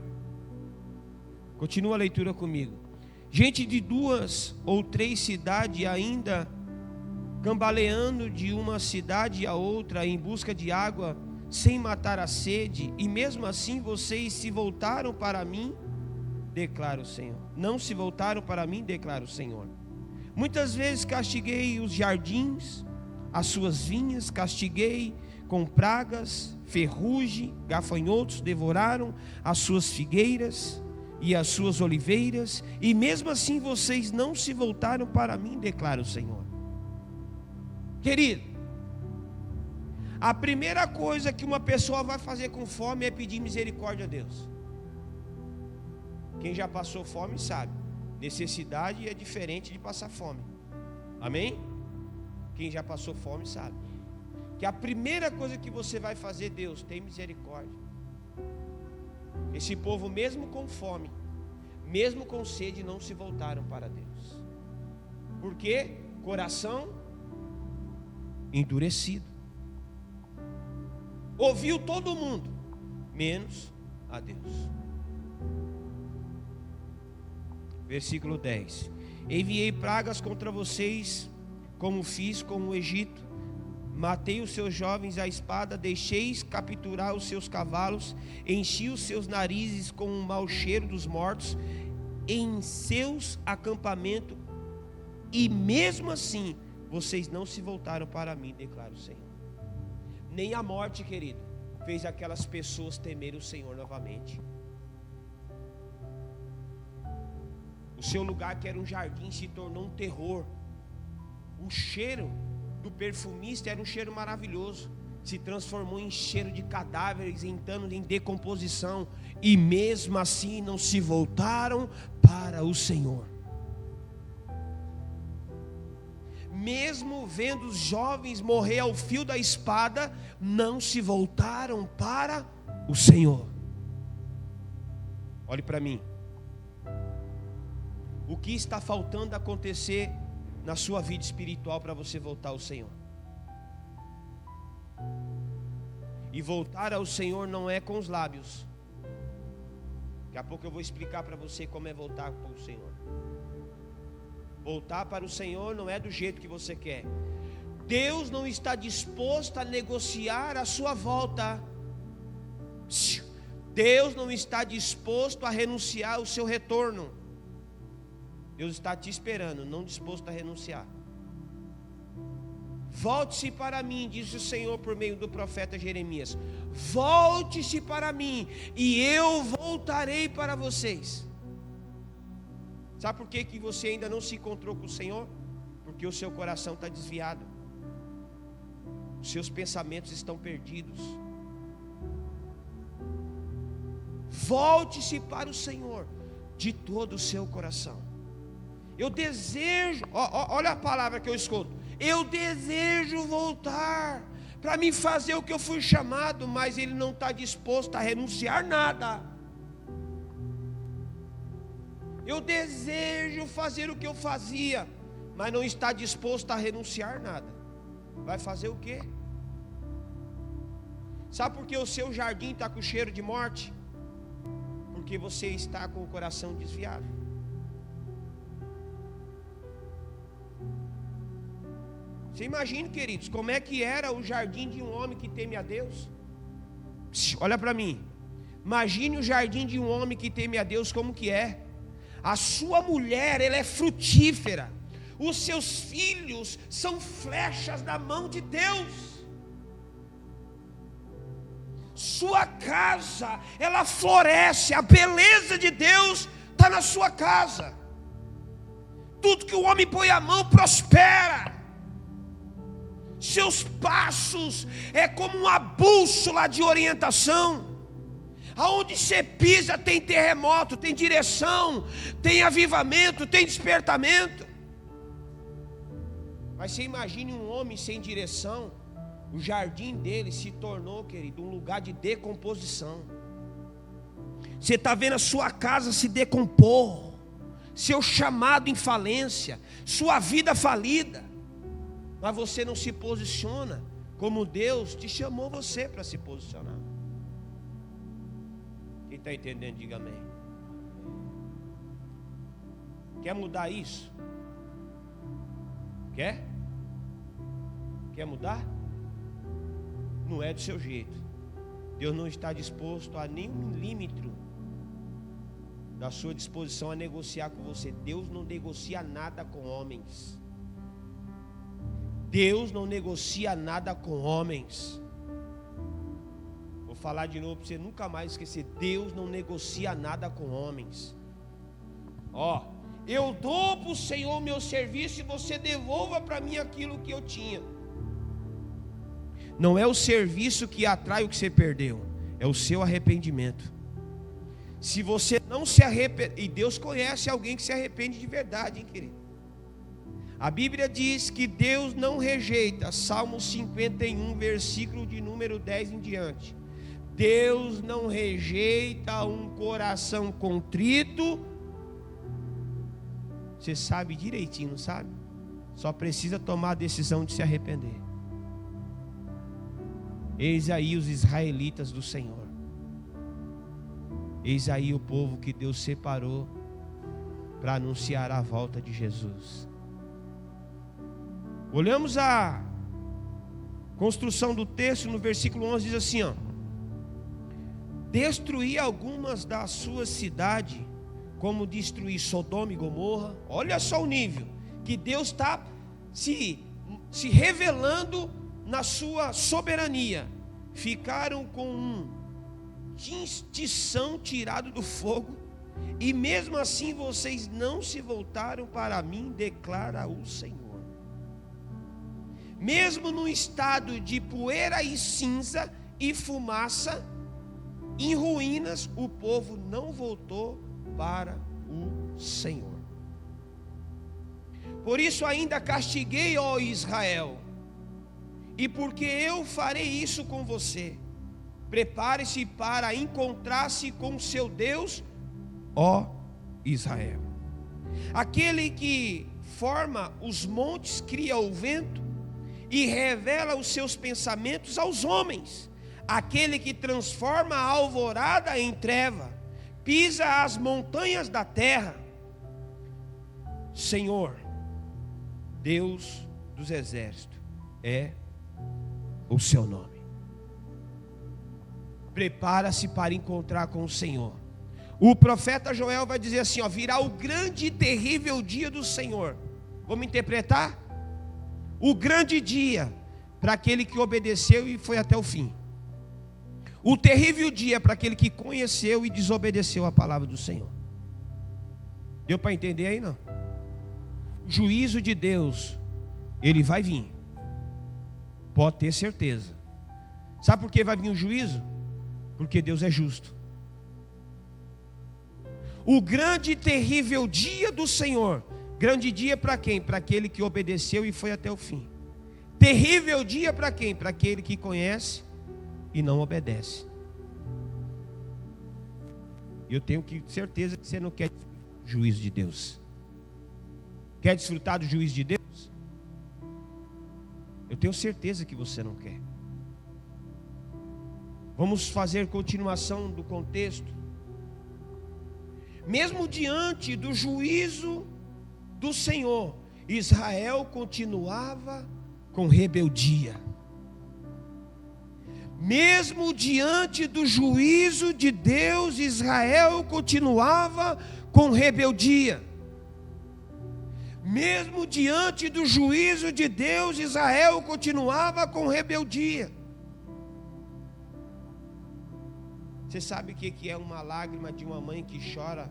Speaker 10: Continua a leitura comigo. Gente de 2 ou 3 cidades ainda cambaleando de uma cidade a outra em busca de água, sem matar a sede, e mesmo assim vocês se voltaram para mim, declara o Senhor. Não se voltaram para mim, declara o Senhor. Muitas vezes castiguei os jardins as suas vinhas, castiguei com pragas, ferrugem, gafanhotos devoraram as suas figueiras e as suas oliveiras, e mesmo assim vocês não se voltaram para mim, declara o Senhor. Querido, a primeira coisa que uma pessoa vai fazer com fome é pedir misericórdia a Deus. Quem já passou fome sabe, necessidade é diferente de passar fome. Amém? Quem já passou fome sabe que a primeira coisa que você vai fazer, Deus, tem misericórdia. Esse povo, mesmo com fome, mesmo com sede, não se voltaram para Deus. Por quê? Coração endurecido. Ouviu todo mundo, menos a Deus. Versículo 10: enviei pragas contra vocês, como fiz com o Egito. Matei os seus jovens à espada, deixei capturar os seus cavalos, enchi os seus narizes com o mau cheiro dos mortos em seus acampamentos, e mesmo assim vocês não se voltaram para mim, declara o Senhor. Nem a morte, querido, fez aquelas pessoas temerem o Senhor novamente. O seu lugar, que era um jardim, se tornou um terror. O cheiro do perfumista era um cheiro maravilhoso, se transformou em cheiro de cadáveres, entrando em decomposição, e mesmo assim não se voltaram para o Senhor. Mesmo vendo os jovens morrer ao fio da espada, não se voltaram para o Senhor. Olhe para mim. O que está faltando acontecer na sua vida espiritual para você voltar ao Senhor? E voltar ao Senhor não é com os lábios. Daqui a pouco eu vou explicar para você como é voltar para o Senhor. Voltar para o Senhor não é do jeito que você quer. Deus não está disposto a negociar a sua volta. Deus não está disposto a renunciar ao seu retorno. Deus está te esperando, não disposto a renunciar. Volte-se para mim, disse o Senhor por meio do profeta Jeremias. Volte-se para mim e eu voltarei para vocês. Sabe por que você ainda não se encontrou com o Senhor? Porque o seu coração está desviado. Os seus pensamentos estão perdidos. Volte-se para o Senhor de todo o seu coração. Eu desejo, olha a palavra que eu escuto. Eu desejo voltar para me fazer o que eu fui chamado, mas ele não está disposto a renunciar nada. Eu desejo fazer o que eu fazia, mas não está disposto a renunciar nada. Vai fazer o quê? Sabe por que o seu jardim está com cheiro de morte? Porque você está com o coração desviado. Você imagina, queridos, como é que era o jardim de um homem que teme a Deus? Olha para mim. Imagine o jardim de um homem que teme a Deus, como que é. A sua mulher, ela é frutífera. Os seus filhos são flechas da mão de Deus. Sua casa, ela floresce. A beleza de Deus está na sua casa. Tudo que o homem põe a mão prospera. Seus passos é como uma bússola de orientação. Aonde você pisa tem terremoto, tem direção, tem avivamento, tem despertamento. Mas você imagine um homem sem direção, o jardim dele se tornou, querido, um lugar de decomposição. Você está vendo a sua casa se decompor, seu chamado em falência, sua vida falida. Mas você não se posiciona como Deus te chamou você para se posicionar. Quem está entendendo, diga amém. Quer mudar isso? Quer? Quer mudar? Não é do seu jeito. Deus não está disposto a nenhum milímetro da sua disposição a negociar com você. Deus não negocia nada com homens. Deus não negocia nada com homens. Vou falar de novo para você nunca mais esquecer. Deus não negocia nada com homens. Eu dou para o Senhor o meu serviço e você devolva para mim aquilo que eu tinha. Não é o serviço que atrai o que você perdeu, é o seu arrependimento. Se você não se arrepende, e Deus conhece alguém que se arrepende de verdade, hein, querido? A Bíblia diz que Deus não rejeita, Salmo 51, versículo de número 10 em diante. Deus não rejeita um coração contrito. Você sabe direitinho, não sabe? Só precisa tomar a decisão de se arrepender. Eis aí os israelitas do Senhor. Eis aí o povo que Deus separou para anunciar a volta de Jesus. Olhamos a construção do texto no versículo 11, diz assim, destruir algumas das suas cidades, como destruir Sodoma e Gomorra. Olha só o nível que Deus está se revelando na sua soberania. Ficaram com um tição tirado do fogo, e mesmo assim vocês não se voltaram para mim, declara o Senhor. Mesmo no estado de poeira e cinza e fumaça, em ruínas, o povo não voltou para o Senhor. Por isso ainda castiguei, ó Israel, e porque eu farei isso com você, prepare-se para encontrar-se com seu Deus, ó Israel. Aquele que forma os montes, cria o vento e revela os seus pensamentos aos homens. Aquele que transforma a alvorada em treva, pisa as montanhas da terra. Senhor, Deus dos exércitos, é o seu nome. Prepara-se para encontrar com o Senhor. O profeta Joel vai dizer assim, virá o grande e terrível dia do Senhor. Vamos interpretar? O grande dia para aquele que obedeceu e foi até o fim. O terrível dia para aquele que conheceu e desobedeceu a palavra do Senhor. Deu para entender aí, não? O juízo de Deus, ele vai vir. Pode ter certeza. Sabe por que vai vir o juízo? Porque Deus é justo. O grande e terrível dia do Senhor. Grande dia para quem? Para aquele que obedeceu e foi até o fim. Terrível dia para quem? Para aquele que conhece e não obedece. Eu tenho certeza que você não quer o juízo de Deus. Quer desfrutar do juízo de Deus? Eu tenho certeza que você não quer. Vamos fazer continuação do contexto. Mesmo diante do juízo do Senhor, Israel continuava com rebeldia. Mesmo diante do juízo de Deus, Israel continuava com rebeldia. Mesmo diante do juízo de Deus, Israel continuava com rebeldia. Você sabe o que é uma lágrima de uma mãe que chora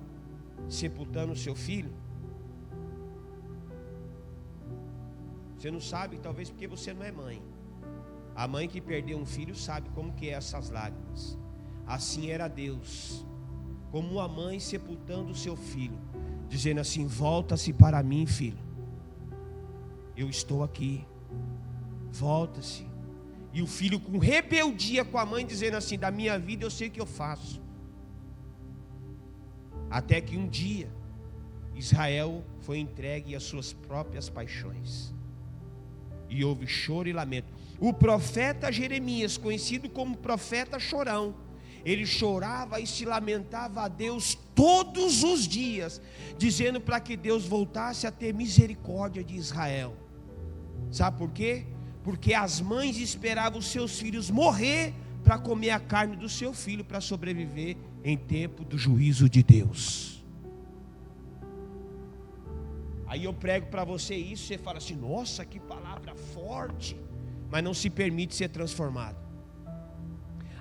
Speaker 10: sepultando o seu filho? Você não sabe, talvez porque você não é mãe. A mãe que perdeu um filho sabe como que é essas lágrimas. Assim era Deus, como uma mãe sepultando o seu filho, dizendo assim: volta-se para mim, filho, eu estou aqui, volta-se. E o filho com rebeldia com a mãe, dizendo assim: da minha vida eu sei o que eu faço. Até que um dia Israel foi entregue às suas próprias paixões, e houve choro e lamento. O profeta Jeremias, conhecido como profeta chorão, ele chorava e se lamentava a Deus todos os dias, dizendo para que Deus voltasse a ter misericórdia de Israel. Sabe por quê? Porque as mães esperavam os seus filhos morrer para comer a carne do seu filho, para sobreviver em tempo do juízo de Deus. Aí eu prego para você isso, você fala assim: nossa, que palavra forte, mas não se permite ser transformado.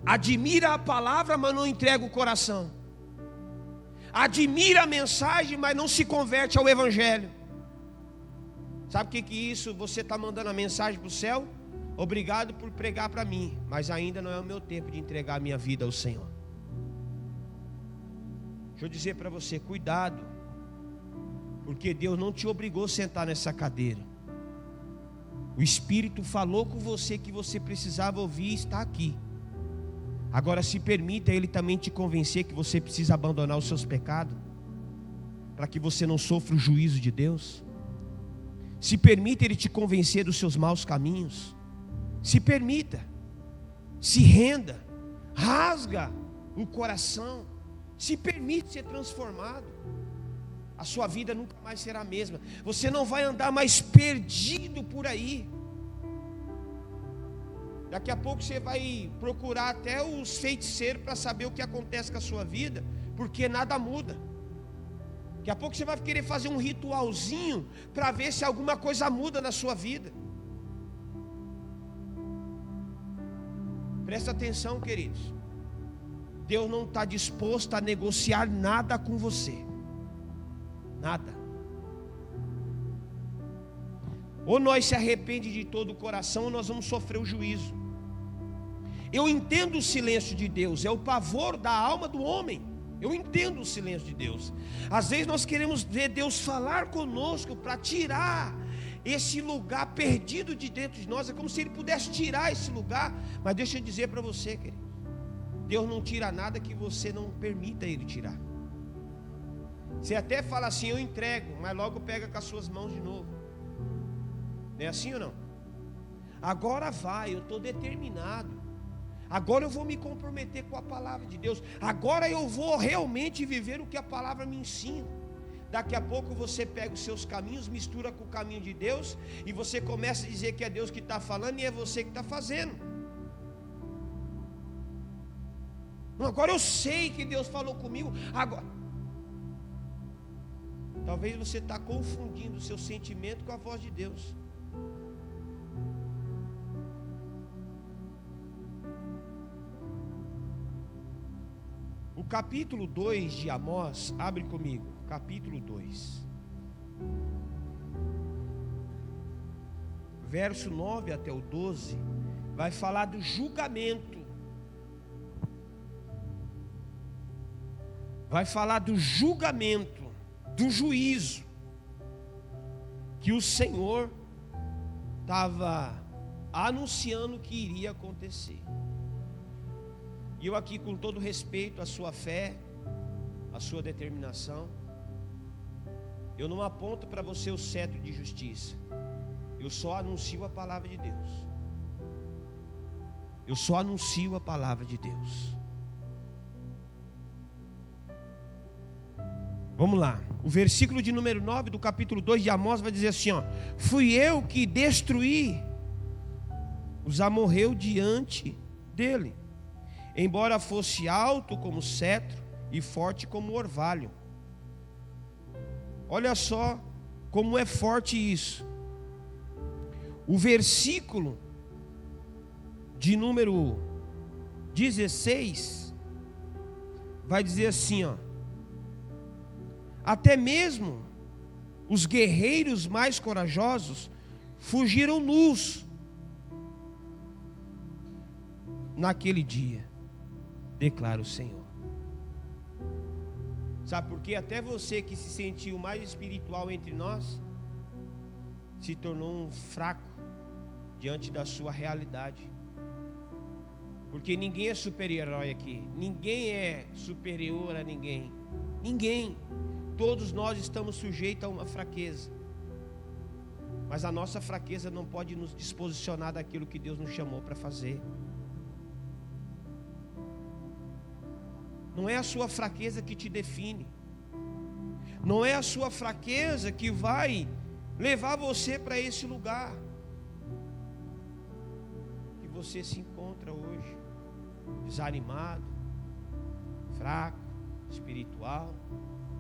Speaker 10: Admira a palavra, mas não entrega o coração. Admira a mensagem, mas não se converte ao evangelho. Sabe o que isso? Você está mandando a mensagem para o céu? Obrigado por pregar para mim, mas ainda não é o meu tempo de entregar a minha vida ao Senhor. Deixa eu dizer para você, cuidado, porque Deus não te obrigou a sentar nessa cadeira. O Espírito falou com você que você precisava ouvir e está aqui. Agora se permita Ele também te convencer que você precisa abandonar os seus pecados, para que você não sofra o juízo de Deus. Se permita Ele te convencer dos seus maus caminhos. Se permita, se renda, rasga o coração, se permite ser transformado. A sua vida nunca mais será a mesma. Você não vai andar mais perdido por aí. Daqui a pouco você vai procurar até os feiticeiros para saber o que acontece com a sua vida, porque nada muda. Daqui a pouco você vai querer fazer um ritualzinho para ver se alguma coisa muda na sua vida. Presta atenção, queridos. Deus não está disposto a negociar nada com você. Nada. Ou nós se arrepende de todo o coração, ou nós vamos sofrer o juízo. Eu entendo o silêncio de Deus, é o pavor da alma do homem. Eu entendo o silêncio de Deus. Às vezes nós queremos ver Deus falar conosco para tirar esse lugar perdido de dentro de nós. É como se Ele pudesse tirar esse lugar. Mas deixa eu dizer para você, querido, Deus não tira nada que você não permita Ele tirar. Você até fala assim, eu entrego, mas logo pega com as suas mãos de novo. Não é assim ou não? Agora vai, eu estou determinado. Agora eu vou me comprometer com a palavra de Deus. Agora eu vou realmente viver o que a palavra me ensina. Daqui a pouco você pega os seus caminhos, mistura com o caminho de Deus, e você começa a dizer que é Deus que está falando e é você que está fazendo. Não, agora eu sei que Deus falou comigo. Agora, talvez você está confundindo o seu sentimento com a voz de Deus. O capítulo 2 de Amós, abre comigo, capítulo 2, verso 9 até o 12, vai falar do julgamento. Vai falar do julgamento, do juízo que o Senhor estava anunciando que iria acontecer. E eu aqui, com todo respeito à sua fé, à sua determinação, eu não aponto para você o cetro de justiça. Eu só anuncio a palavra de Deus. Eu só anuncio a palavra de Deus. Vamos lá. O versículo de número 9 do capítulo 2 de Amós vai dizer assim, ó: fui eu que destruí os amorreus diante dele, embora fosse alto como cetro e forte como orvalho. Olha só como é forte isso. O versículo de número 16 vai dizer assim, ó: até mesmo os guerreiros mais corajosos fugiram nus naquele dia, declara o Senhor. Sabe por quê? Até você que se sentiu mais espiritual entre nós se tornou um fraco diante da sua realidade. Porque ninguém é super-herói aqui. Ninguém é superior a ninguém. Ninguém. Todos nós estamos sujeitos a uma fraqueza. Mas a nossa fraqueza não pode nos disposicionar daquilo que Deus nos chamou para fazer. Não é a sua fraqueza que te define. Não é a sua fraqueza que vai levar você para esse lugar que você se encontra hoje, desanimado, fraco, espiritual,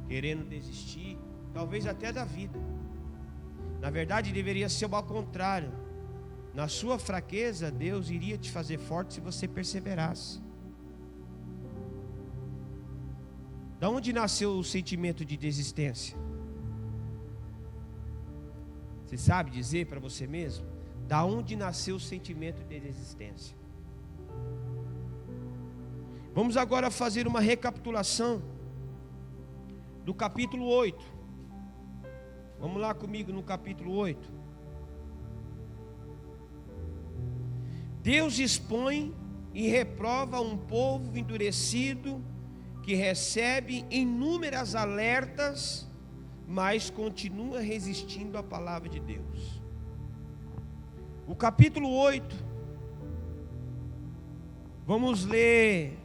Speaker 10: querendo desistir, talvez até da vida. Na verdade deveria ser ao contrário. Na sua fraqueza, Deus iria te fazer forte se você perseverasse. Da onde nasceu o sentimento de desistência? Você sabe dizer para você mesmo? Da onde nasceu o sentimento de desistência? Vamos agora fazer uma recapitulação do capítulo 8. Vamos lá comigo no capítulo 8. Deus expõe e reprova um povo endurecido que recebe inúmeras alertas, mas continua resistindo à palavra de Deus. O capítulo 8, vamos ler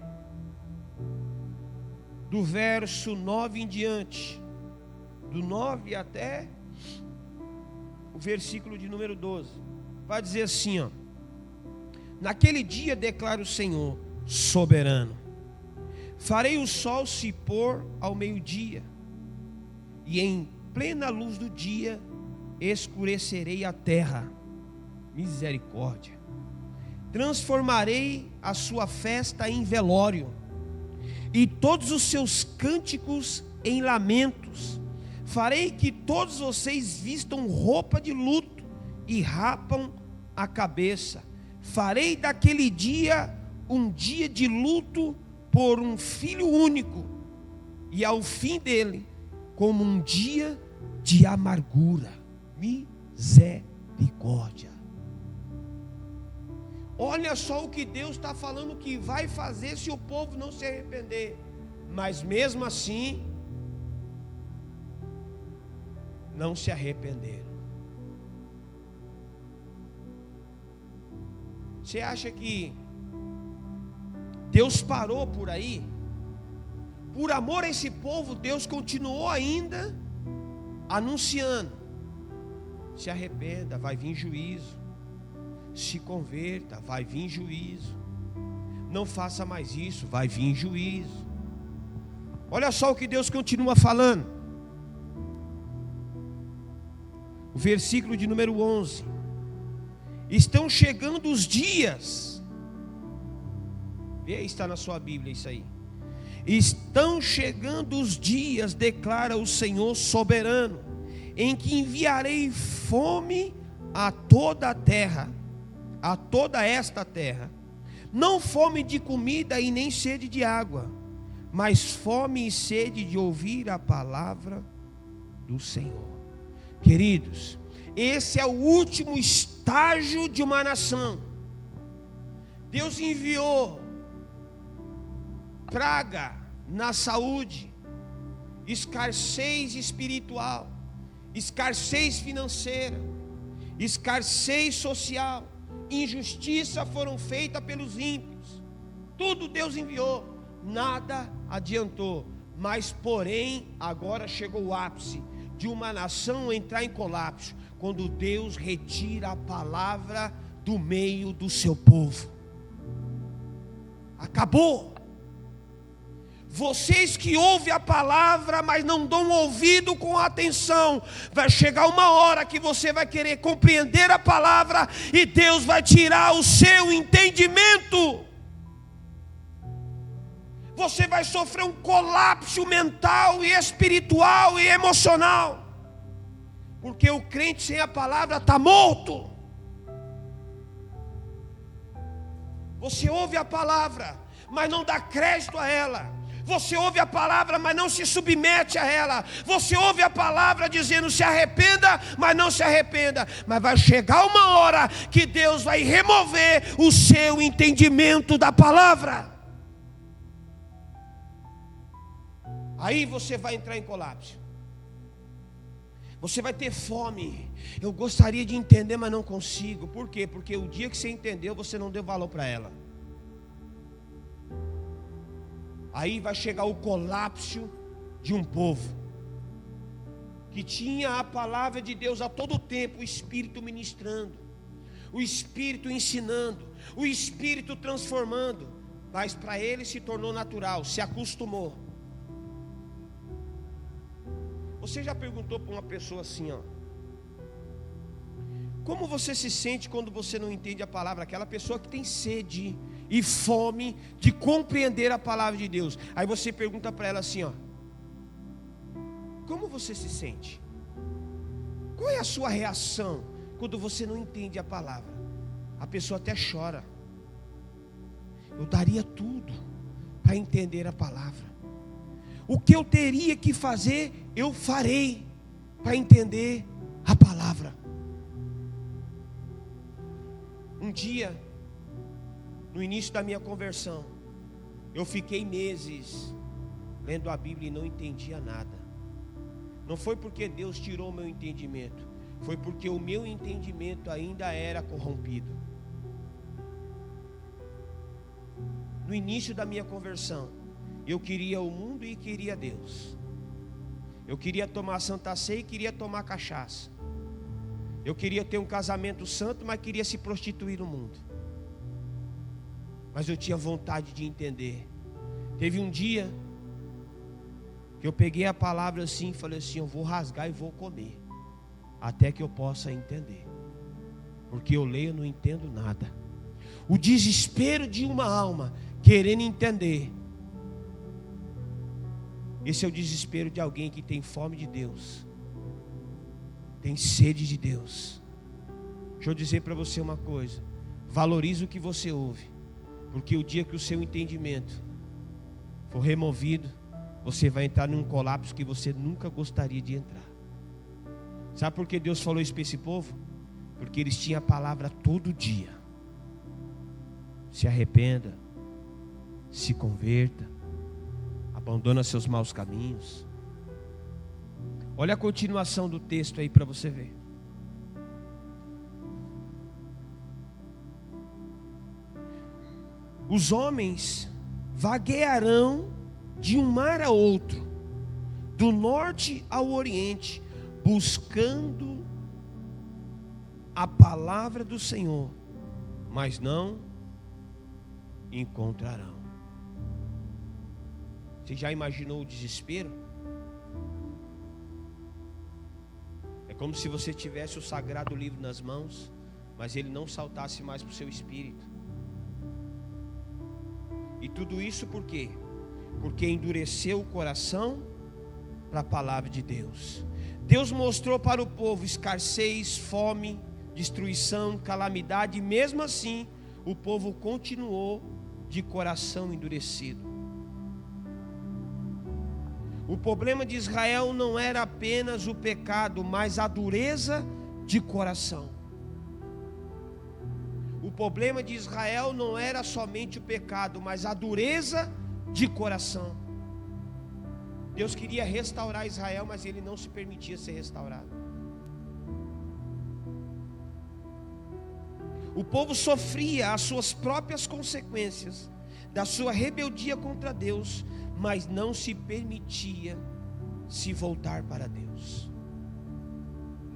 Speaker 10: do verso 9 em diante, do 9 até o versículo de número 12. Vai dizer assim, ó: naquele dia declara o Senhor soberano: farei o sol se pôr ao meio-dia, e em plena luz do dia escurecerei a terra. Misericórdia. Transformarei a sua festa em velório, e todos os seus cânticos em lamentos. Farei que todos vocês vistam roupa de luto e rapam a cabeça. Farei daquele dia um dia de luto por um filho único, e ao fim dele como um dia de amargura. Misericórdia. Olha só o que Deus está falando que vai fazer se o povo não se arrepender. Mas mesmo assim, não se arrependeram. Você acha que Deus parou por aí? Por amor a esse povo, Deus continuou ainda anunciando: se arrependa, vai vir juízo. Se converta, vai vir juízo. Não faça mais isso, vai vir juízo. Olha só o que Deus continua falando. O versículo de número 11: estão chegando os dias. Vê aí, está na sua Bíblia isso aí. Estão chegando os dias, declara o Senhor soberano, em que enviarei fome a toda a terra, a toda esta terra. Não fome de comida e nem sede de água, mas fome e sede de ouvir a palavra do Senhor. Queridos, esse é o último estágio de uma nação. Deus enviou praga na saúde, escassez espiritual, escassez financeira, escassez social, injustiça foram feitas pelos ímpios. Tudo Deus enviou, nada adiantou. Mas porém, agora chegou o ápice de uma nação entrar em colapso, quando Deus retira a palavra do meio do seu povo. Acabou. Vocês que ouvem a palavra, mas não dão ouvido com atenção, vai chegar uma hora que você vai querer compreender a palavra, e Deus vai tirar o seu entendimento. Você vai sofrer um colapso mental e espiritual e emocional, porque o crente sem a palavra está morto. Você ouve a palavra, mas não dá crédito a ela. Você ouve a palavra, mas não se submete a ela. Você ouve a palavra dizendo se arrependa, mas não se arrependa. Mas vai chegar uma hora que Deus vai remover o seu entendimento da palavra. Aí você vai entrar em colapso. Você vai ter fome. Eu gostaria de entender, mas não consigo. Por quê? Porque o dia que você entendeu, você não deu valor para ela. Aí vai chegar o colapso de um povo que tinha a palavra de Deus a todo tempo, o Espírito ministrando, o Espírito ensinando, o Espírito transformando, mas para ele se tornou natural, se acostumou. Você já perguntou para uma pessoa assim, ó: Como você se sente quando você não entende a palavra? Aquela pessoa que tem sede e fome de compreender a palavra de Deus. Aí você pergunta para ela assim, ó: como você se sente? Qual é a sua reação quando você não entende a palavra? A pessoa até chora. Eu daria tudo para entender a palavra. O que eu teria que fazer, eu farei para entender a palavra. Um dia, no início da minha conversão, eu fiquei meses lendo a Bíblia e não entendia nada. Não foi porque Deus tirou o meu entendimento, foi porque o meu entendimento ainda era corrompido. No início da minha conversão, eu queria o mundo e queria Deus. Eu queria tomar Santa Ceia e queria tomar cachaça. Eu queria ter um casamento santo, mas queria se prostituir no mundo. Mas eu tinha vontade de entender. Teve um dia que eu peguei a palavra assim e falei assim: eu vou rasgar e vou comer, até que eu possa entender. Porque eu leio e não entendo nada. O desespero de uma alma querendo entender. Esse é o desespero de alguém que tem fome de Deus, tem sede de Deus. Deixa eu dizer para você uma coisa: valorize o que você ouve, porque o dia que o seu entendimento for removido, você vai entrar num colapso que você nunca gostaria de entrar. Sabe por que Deus falou isso para esse povo? Porque eles tinham a palavra todo dia. Se arrependa, se converta, abandona seus maus caminhos. Olha a continuação do texto aí para você ver. Os homens vaguearão de um mar a outro, do norte ao oriente, buscando a palavra do Senhor, mas não encontrarão. Você já imaginou o desespero? É como se você tivesse o sagrado livro nas mãos, mas ele não saltasse mais para o seu espírito. E tudo isso por quê? Porque endureceu o coração para a palavra de Deus. Deus mostrou para o povo escassez, fome, destruição, calamidade, e mesmo assim o povo continuou de coração endurecido. O problema de Israel não era apenas o pecado, mas a dureza de coração. O problema de Israel não era somente o pecado, mas a dureza de coração. Deus queria restaurar Israel, mas ele não se permitia ser restaurado. O povo sofria as suas próprias consequências da sua rebeldia contra Deus, mas não se permitia se voltar para Deus.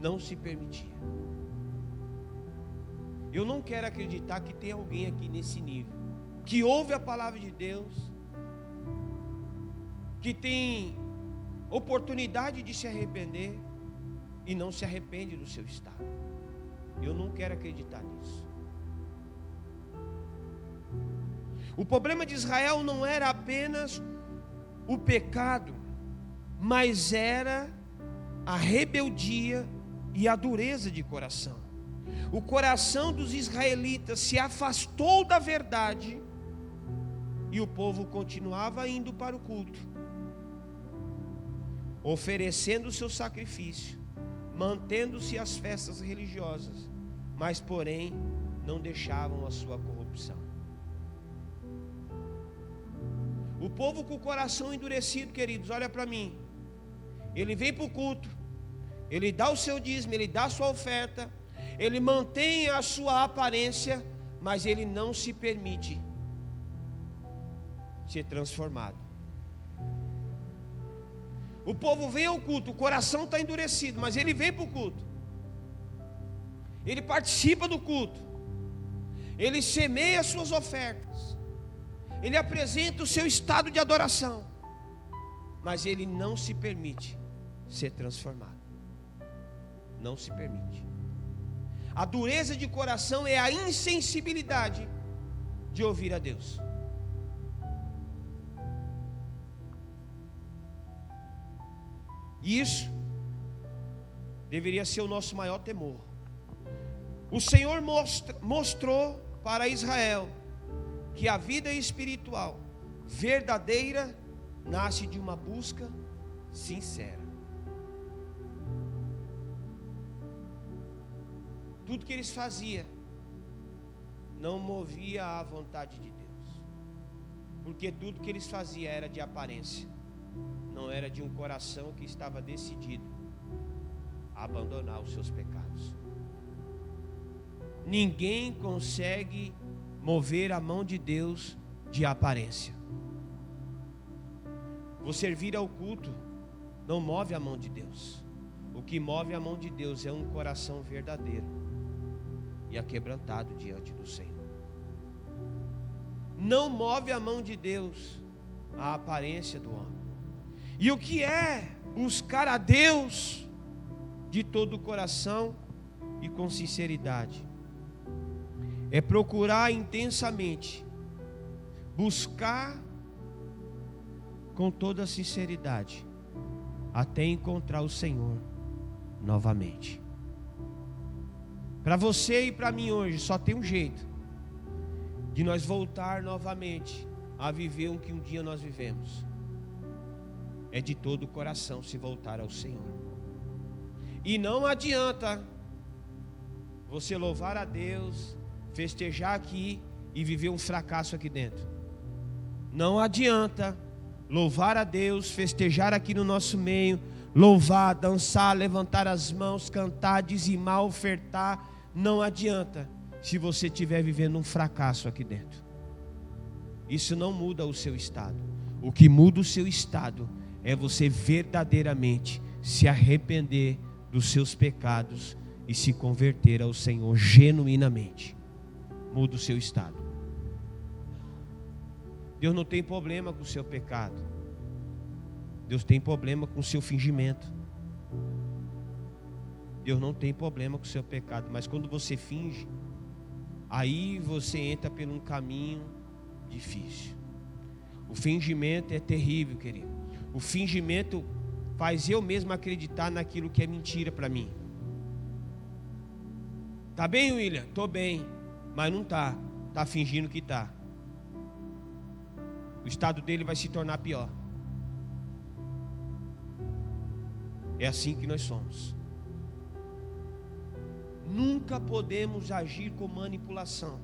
Speaker 10: Não se permitia. Eu não quero acreditar que tem alguém aqui nesse nível, que ouve a palavra de Deus, que tem oportunidade de se arrepender e não se arrepende do seu estado. Eu não quero acreditar nisso. O problema de Israel não era apenas o pecado, mas era a rebeldia e a dureza de coração. O coração dos israelitas se afastou da verdade e o povo continuava indo para o culto, oferecendo o seu sacrifício, mantendo-se as festas religiosas, mas porém não deixavam a sua corrupção. O povo com o coração endurecido, queridos, olha para mim. Ele vem para o culto, ele dá o seu dízimo, ele dá a sua oferta, ele mantém a sua aparência, mas ele não se permite ser transformado. O povo vem ao culto, o coração está endurecido, mas ele vem para o culto, ele participa do culto, ele semeia as suas ofertas, ele apresenta o seu estado de adoração, mas ele não se permite ser transformado. Não se permite. A dureza de coração é a insensibilidade de ouvir a Deus. E isso deveria ser o nosso maior temor. O Senhor mostrou para Israel que a vida espiritual verdadeira nasce de uma busca sincera. Tudo que eles faziam não movia a vontade de Deus, porque tudo que eles faziam era de aparência, não era de um coração que estava decidido a abandonar os seus pecados. Ninguém consegue mover a mão de Deus de aparência. Você vir ao culto não move a mão de Deus. O que move a mão de Deus é um coração verdadeiro e aquebrantado diante do Senhor. Não move a mão de Deus a aparência do homem. E o que é buscar a Deus de todo o coração e com sinceridade? É procurar intensamente, buscar com toda a sinceridade, até encontrar o Senhor novamente. Para você e para mim hoje, só tem um jeito de nós voltar novamente a viver o que um dia nós vivemos. É de todo o coração se voltar ao Senhor. E não adianta você louvar a Deus, festejar aqui e viver um fracasso aqui dentro. Não adianta louvar a Deus, festejar aqui no nosso meio, louvar, dançar, levantar as mãos, cantar, dizimar, ofertar. Não adianta se você estiver vivendo um fracasso aqui dentro. Isso não muda o seu estado. O que muda o seu estado é você verdadeiramente se arrepender dos seus pecados e se converter ao Senhor genuinamente. Muda o seu estado. Deus não tem problema com o seu pecado. Deus tem problema com o seu fingimento. Deus não tem problema com o seu pecado, mas quando você finge, aí você entra por um caminho difícil. O fingimento é terrível, querido. O fingimento faz eu mesmo acreditar naquilo que é mentira para mim. Tá bem, William? Tô bem, mas não tá. Tá fingindo que tá. O estado dele vai se tornar pior. É assim que nós somos. Nunca podemos agir com manipulação.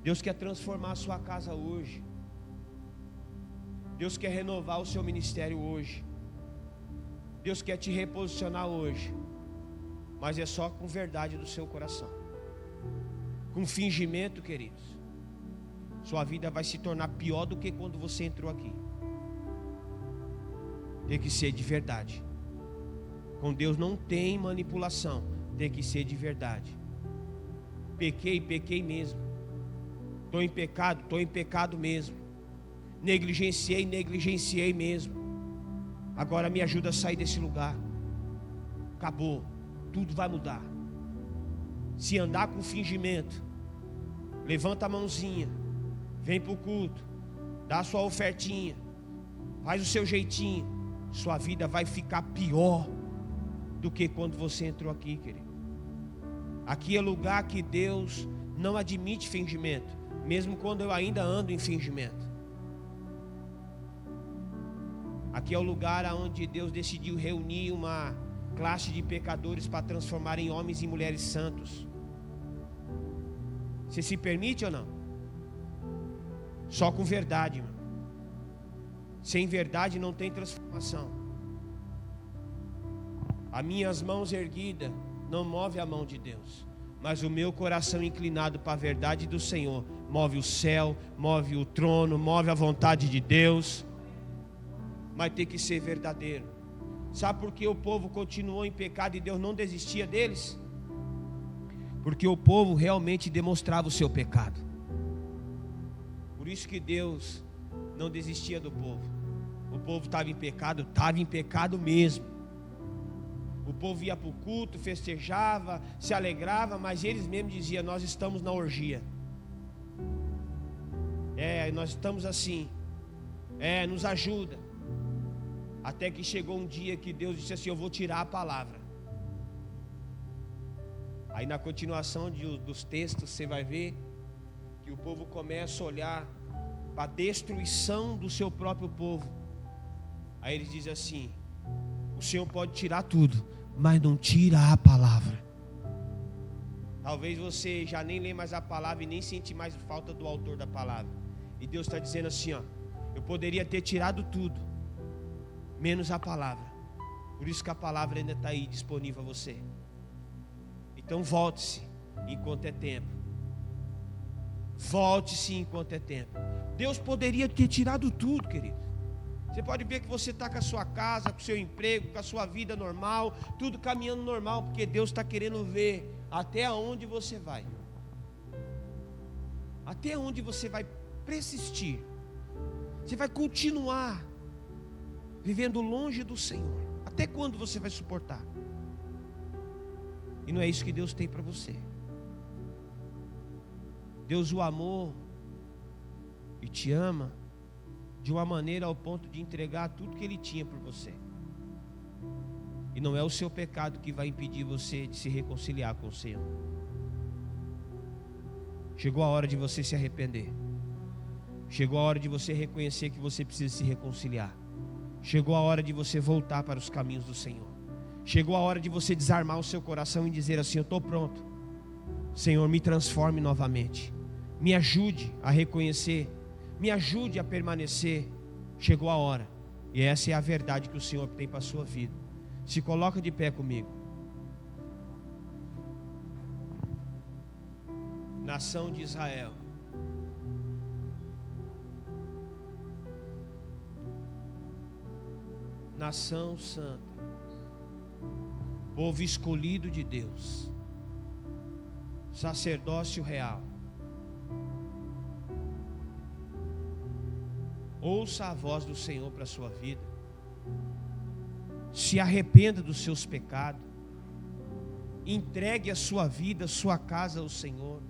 Speaker 10: Deus quer transformar a sua casa hoje. Deus quer renovar o seu ministério hoje. Deus quer te reposicionar hoje. Mas é só com verdade do seu coração. Com fingimento, queridos, sua vida vai se tornar pior do que quando você entrou aqui. Tem que ser de verdade. Com Deus não tem manipulação. Tem que ser de verdade. Pequei mesmo. Estou em pecado mesmo. Negligenciei mesmo. Agora me ajuda a sair desse lugar. Acabou. Tudo vai mudar. Se andar com fingimento, levanta a mãozinha, vem para o culto, dá a sua ofertinha, faz o seu jeitinho, sua vida vai ficar pior do que quando você entrou aqui, querido. Aqui é lugar que Deus não admite fingimento, mesmo quando eu ainda ando em fingimento. Aqui é o lugar onde Deus decidiu reunir uma classe de pecadores para transformar em homens e mulheres santos. Você se permite ou não? Só com verdade, irmão. Sem verdade não tem transformação. As minhas mãos erguidas não move a mão de Deus, mas o meu coração inclinado para a verdade do Senhor move o céu, move o trono, move a vontade de Deus. Mas tem que ser verdadeiro. Sabe por que o povo continuou em pecado e Deus não desistia deles? Porque o povo realmente demonstrava o seu pecado. Por isso que Deus não desistia do povo. O povo estava em pecado mesmo. O povo ia para o culto, festejava, se alegrava, mas eles mesmos diziam: nós estamos na orgia. Nós estamos assim. Nos ajuda. Até que chegou um dia que Deus disse assim: eu vou tirar a palavra. Aí na continuação dos textos você vai ver que o povo começa a olhar para a destruição do seu próprio povo. Aí eles dizem assim: o Senhor pode tirar tudo, mas não tira a palavra. Talvez você já nem lê mais a palavra e nem sente mais falta do autor da palavra. E Deus está dizendo assim: eu poderia ter tirado tudo, menos a palavra. Por isso que a palavra ainda está aí disponível a você. Então volte-se enquanto é tempo. Volte-se enquanto é tempo. Deus poderia ter tirado tudo, querido. Você pode ver que você está com a sua casa, com o seu emprego, com a sua vida normal, tudo caminhando normal, porque Deus está querendo ver até onde você vai. Até onde você vai persistir. Você vai continuar vivendo longe do Senhor. Até quando você vai suportar? E não é isso que Deus tem para você. Deus o amou e te ama de uma maneira ao ponto de entregar tudo que Ele tinha por você. E não é o seu pecado que vai impedir você de se reconciliar com o Senhor. Chegou a hora de você se arrepender. Chegou a hora de você reconhecer que você precisa se reconciliar. Chegou a hora de você voltar para os caminhos do Senhor. Chegou a hora de você desarmar o seu coração e dizer assim: eu estou pronto. Senhor, me transforme novamente. Me ajude a reconhecer. Me ajude a permanecer. Chegou a hora. E essa é a verdade que o Senhor tem para a sua vida. Se coloca de pé comigo. Nação de Israel. Nação santa. Povo escolhido de Deus. Sacerdócio real. Ouça a voz do Senhor para a sua vida. Se arrependa dos seus pecados. Entregue a sua vida, a sua casa ao Senhor.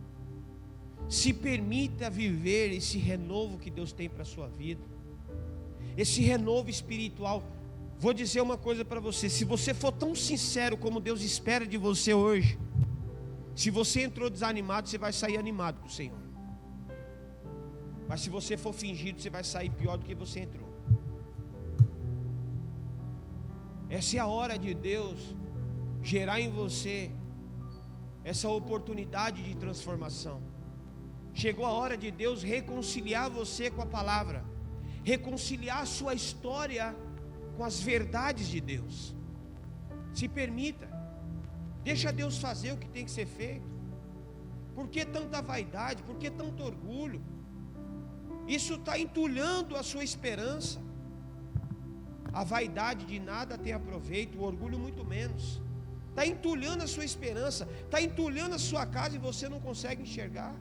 Speaker 10: Se permita viver esse renovo que Deus tem para a sua vida. Esse renovo espiritual. Vou dizer uma coisa para você: se você for tão sincero como Deus espera de você hoje, se você entrou desanimado, você vai sair animado com o Senhor. Mas se você for fingido, você vai sair pior do que você entrou. Essa é a hora de Deus gerar em você essa oportunidade de transformação. Chegou a hora de Deus reconciliar você com a palavra, reconciliar a sua história com as verdades de Deus. Se permita. Deixa Deus fazer o que tem que ser feito. Por que tanta vaidade? Por que tanto orgulho? Isso está entulhando a sua esperança. A vaidade de nada tem aproveito, o orgulho muito menos. Está entulhando a sua esperança, está entulhando a sua casa e você não consegue enxergar.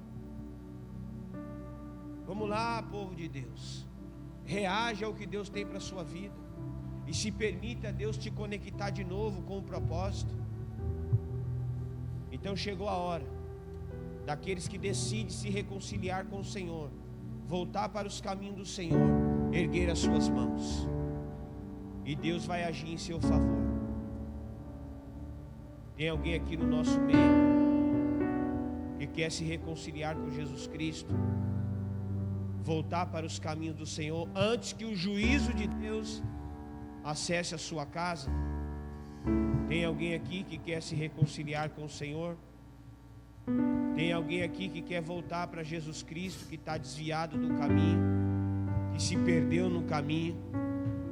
Speaker 10: Vamos lá, povo de Deus. Reaja ao que Deus tem para a sua vida. E se permita a Deus te conectar de novo com o propósito. Então chegou a hora daqueles que decidem se reconciliar com o Senhor, voltar para os caminhos do Senhor, erguer as suas mãos. E Deus vai agir em seu favor. Tem alguém aqui no nosso meio que quer se reconciliar com Jesus Cristo, voltar para os caminhos do Senhor, antes que o juízo de Deus acesse a sua casa? Tem alguém aqui que quer se reconciliar com o Senhor? Tem alguém aqui que quer voltar para Jesus Cristo, que está desviado do caminho, que se perdeu no caminho?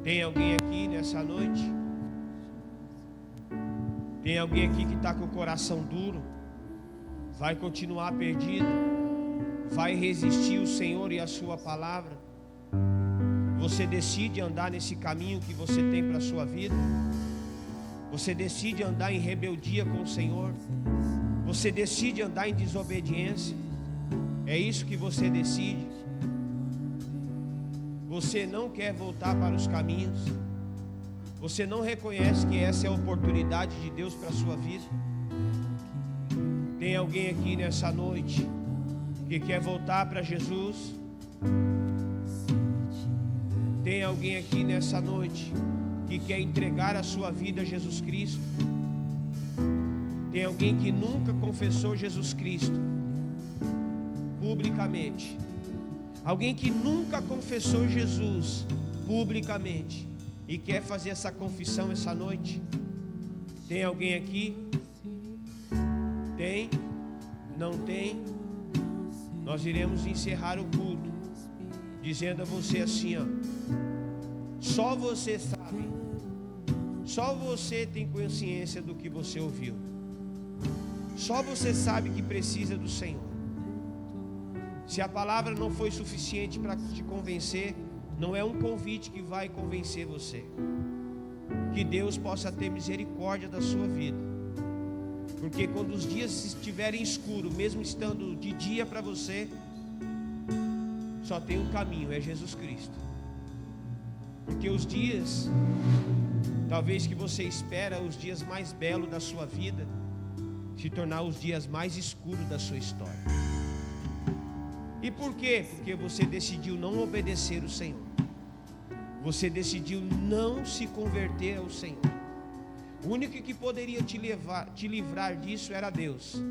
Speaker 10: Tem alguém aqui nessa noite? Tem alguém aqui que está com o coração duro? Vai continuar perdido? Vai resistir o Senhor e a sua palavra? Você decide andar nesse caminho que você tem para a sua vida? Você decide andar em rebeldia com o Senhor? Você decide andar em desobediência? É isso que você decide? Você não quer voltar para os caminhos? Você não reconhece que essa é a oportunidade de Deus para a sua vida? Tem alguém aqui nessa noite que quer voltar para Jesus? Tem alguém aqui nessa noite que quer entregar a sua vida a Jesus Cristo? Tem alguém que nunca confessou Jesus Cristo publicamente? Alguém que nunca confessou Jesus publicamente e quer fazer essa confissão essa noite? Tem alguém aqui? Tem? Não tem? Nós iremos encerrar o culto dizendo a você assim, ó: só você sabe, só você tem consciência do que você ouviu, só você sabe que precisa do Senhor. Se a palavra não foi suficiente para te convencer, não é um convite que vai convencer você. Que Deus possa ter misericórdia da sua vida, porque quando os dias estiverem escuros, mesmo estando de dia para você, só tem um caminho, é Jesus Cristo. Porque os dias, talvez que você espera, os dias mais belos da sua vida, se tornar os dias mais escuros da sua história. E por quê? Porque você decidiu não obedecer o Senhor. Você decidiu não se converter ao Senhor. O único que poderia te livrar disso era Deus.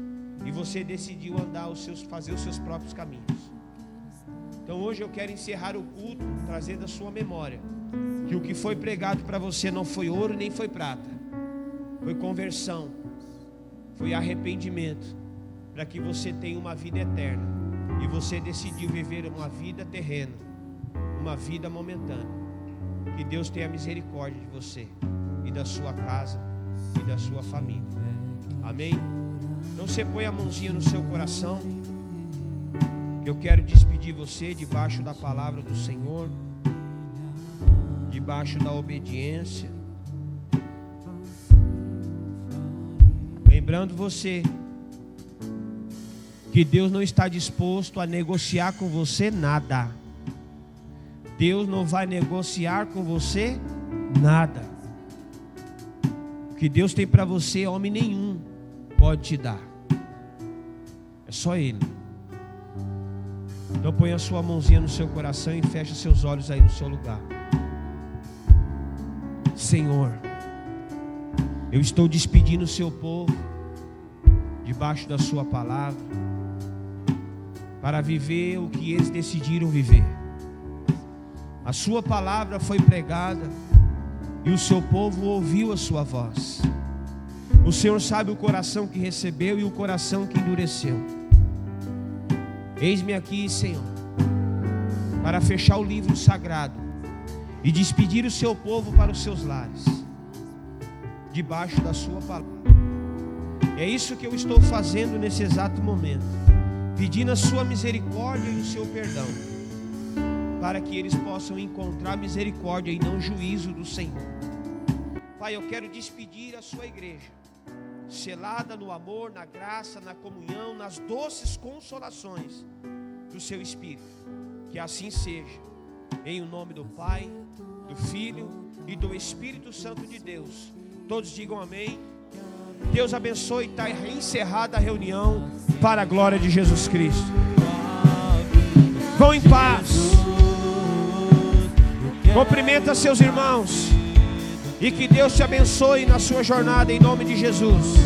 Speaker 10: E você decidiu fazer os seus próprios caminhos. Então hoje eu quero encerrar o culto trazendo a sua memória que o que foi pregado para você não foi ouro nem foi prata. Foi conversão. Foi arrependimento, para que você tenha uma vida eterna. E você decidiu viver uma vida terrena, uma vida momentânea. Que Deus tenha misericórdia de você e da sua casa e da sua família. Amém? Então você põe a mãozinha no seu coração, que eu quero despedir você debaixo da palavra do Senhor, debaixo da obediência. Lembrando você que Deus não está disposto a negociar com você nada. Deus não vai negociar com você nada. O que Deus tem para você, homem nenhum pode te dar. É só Ele. Então põe a sua mãozinha no seu coração e fecha seus olhos aí no seu lugar. Senhor, eu estou despedindo o seu povo debaixo da sua palavra, para viver o que eles decidiram viver. A sua palavra foi pregada e o seu povo ouviu a sua voz. O Senhor sabe o coração que recebeu e o coração que endureceu. Eis-me aqui, Senhor, para fechar o livro sagrado e despedir o seu povo para os seus lares, debaixo da sua palavra. É isso que eu estou fazendo nesse exato momento, pedindo a sua misericórdia e o seu perdão, para que eles possam encontrar misericórdia e não juízo do Senhor. Pai, eu quero despedir a sua igreja, selada no amor, na graça, na comunhão, nas doces consolações do seu Espírito. Que assim seja, em o nome do Pai, do Filho e do Espírito Santo de Deus. Todos digam amém. Deus abençoe. Está encerrada a reunião para a glória de Jesus Cristo. Vão em paz. Cumprimenta seus irmãos e que Deus te abençoe na sua jornada em nome de Jesus.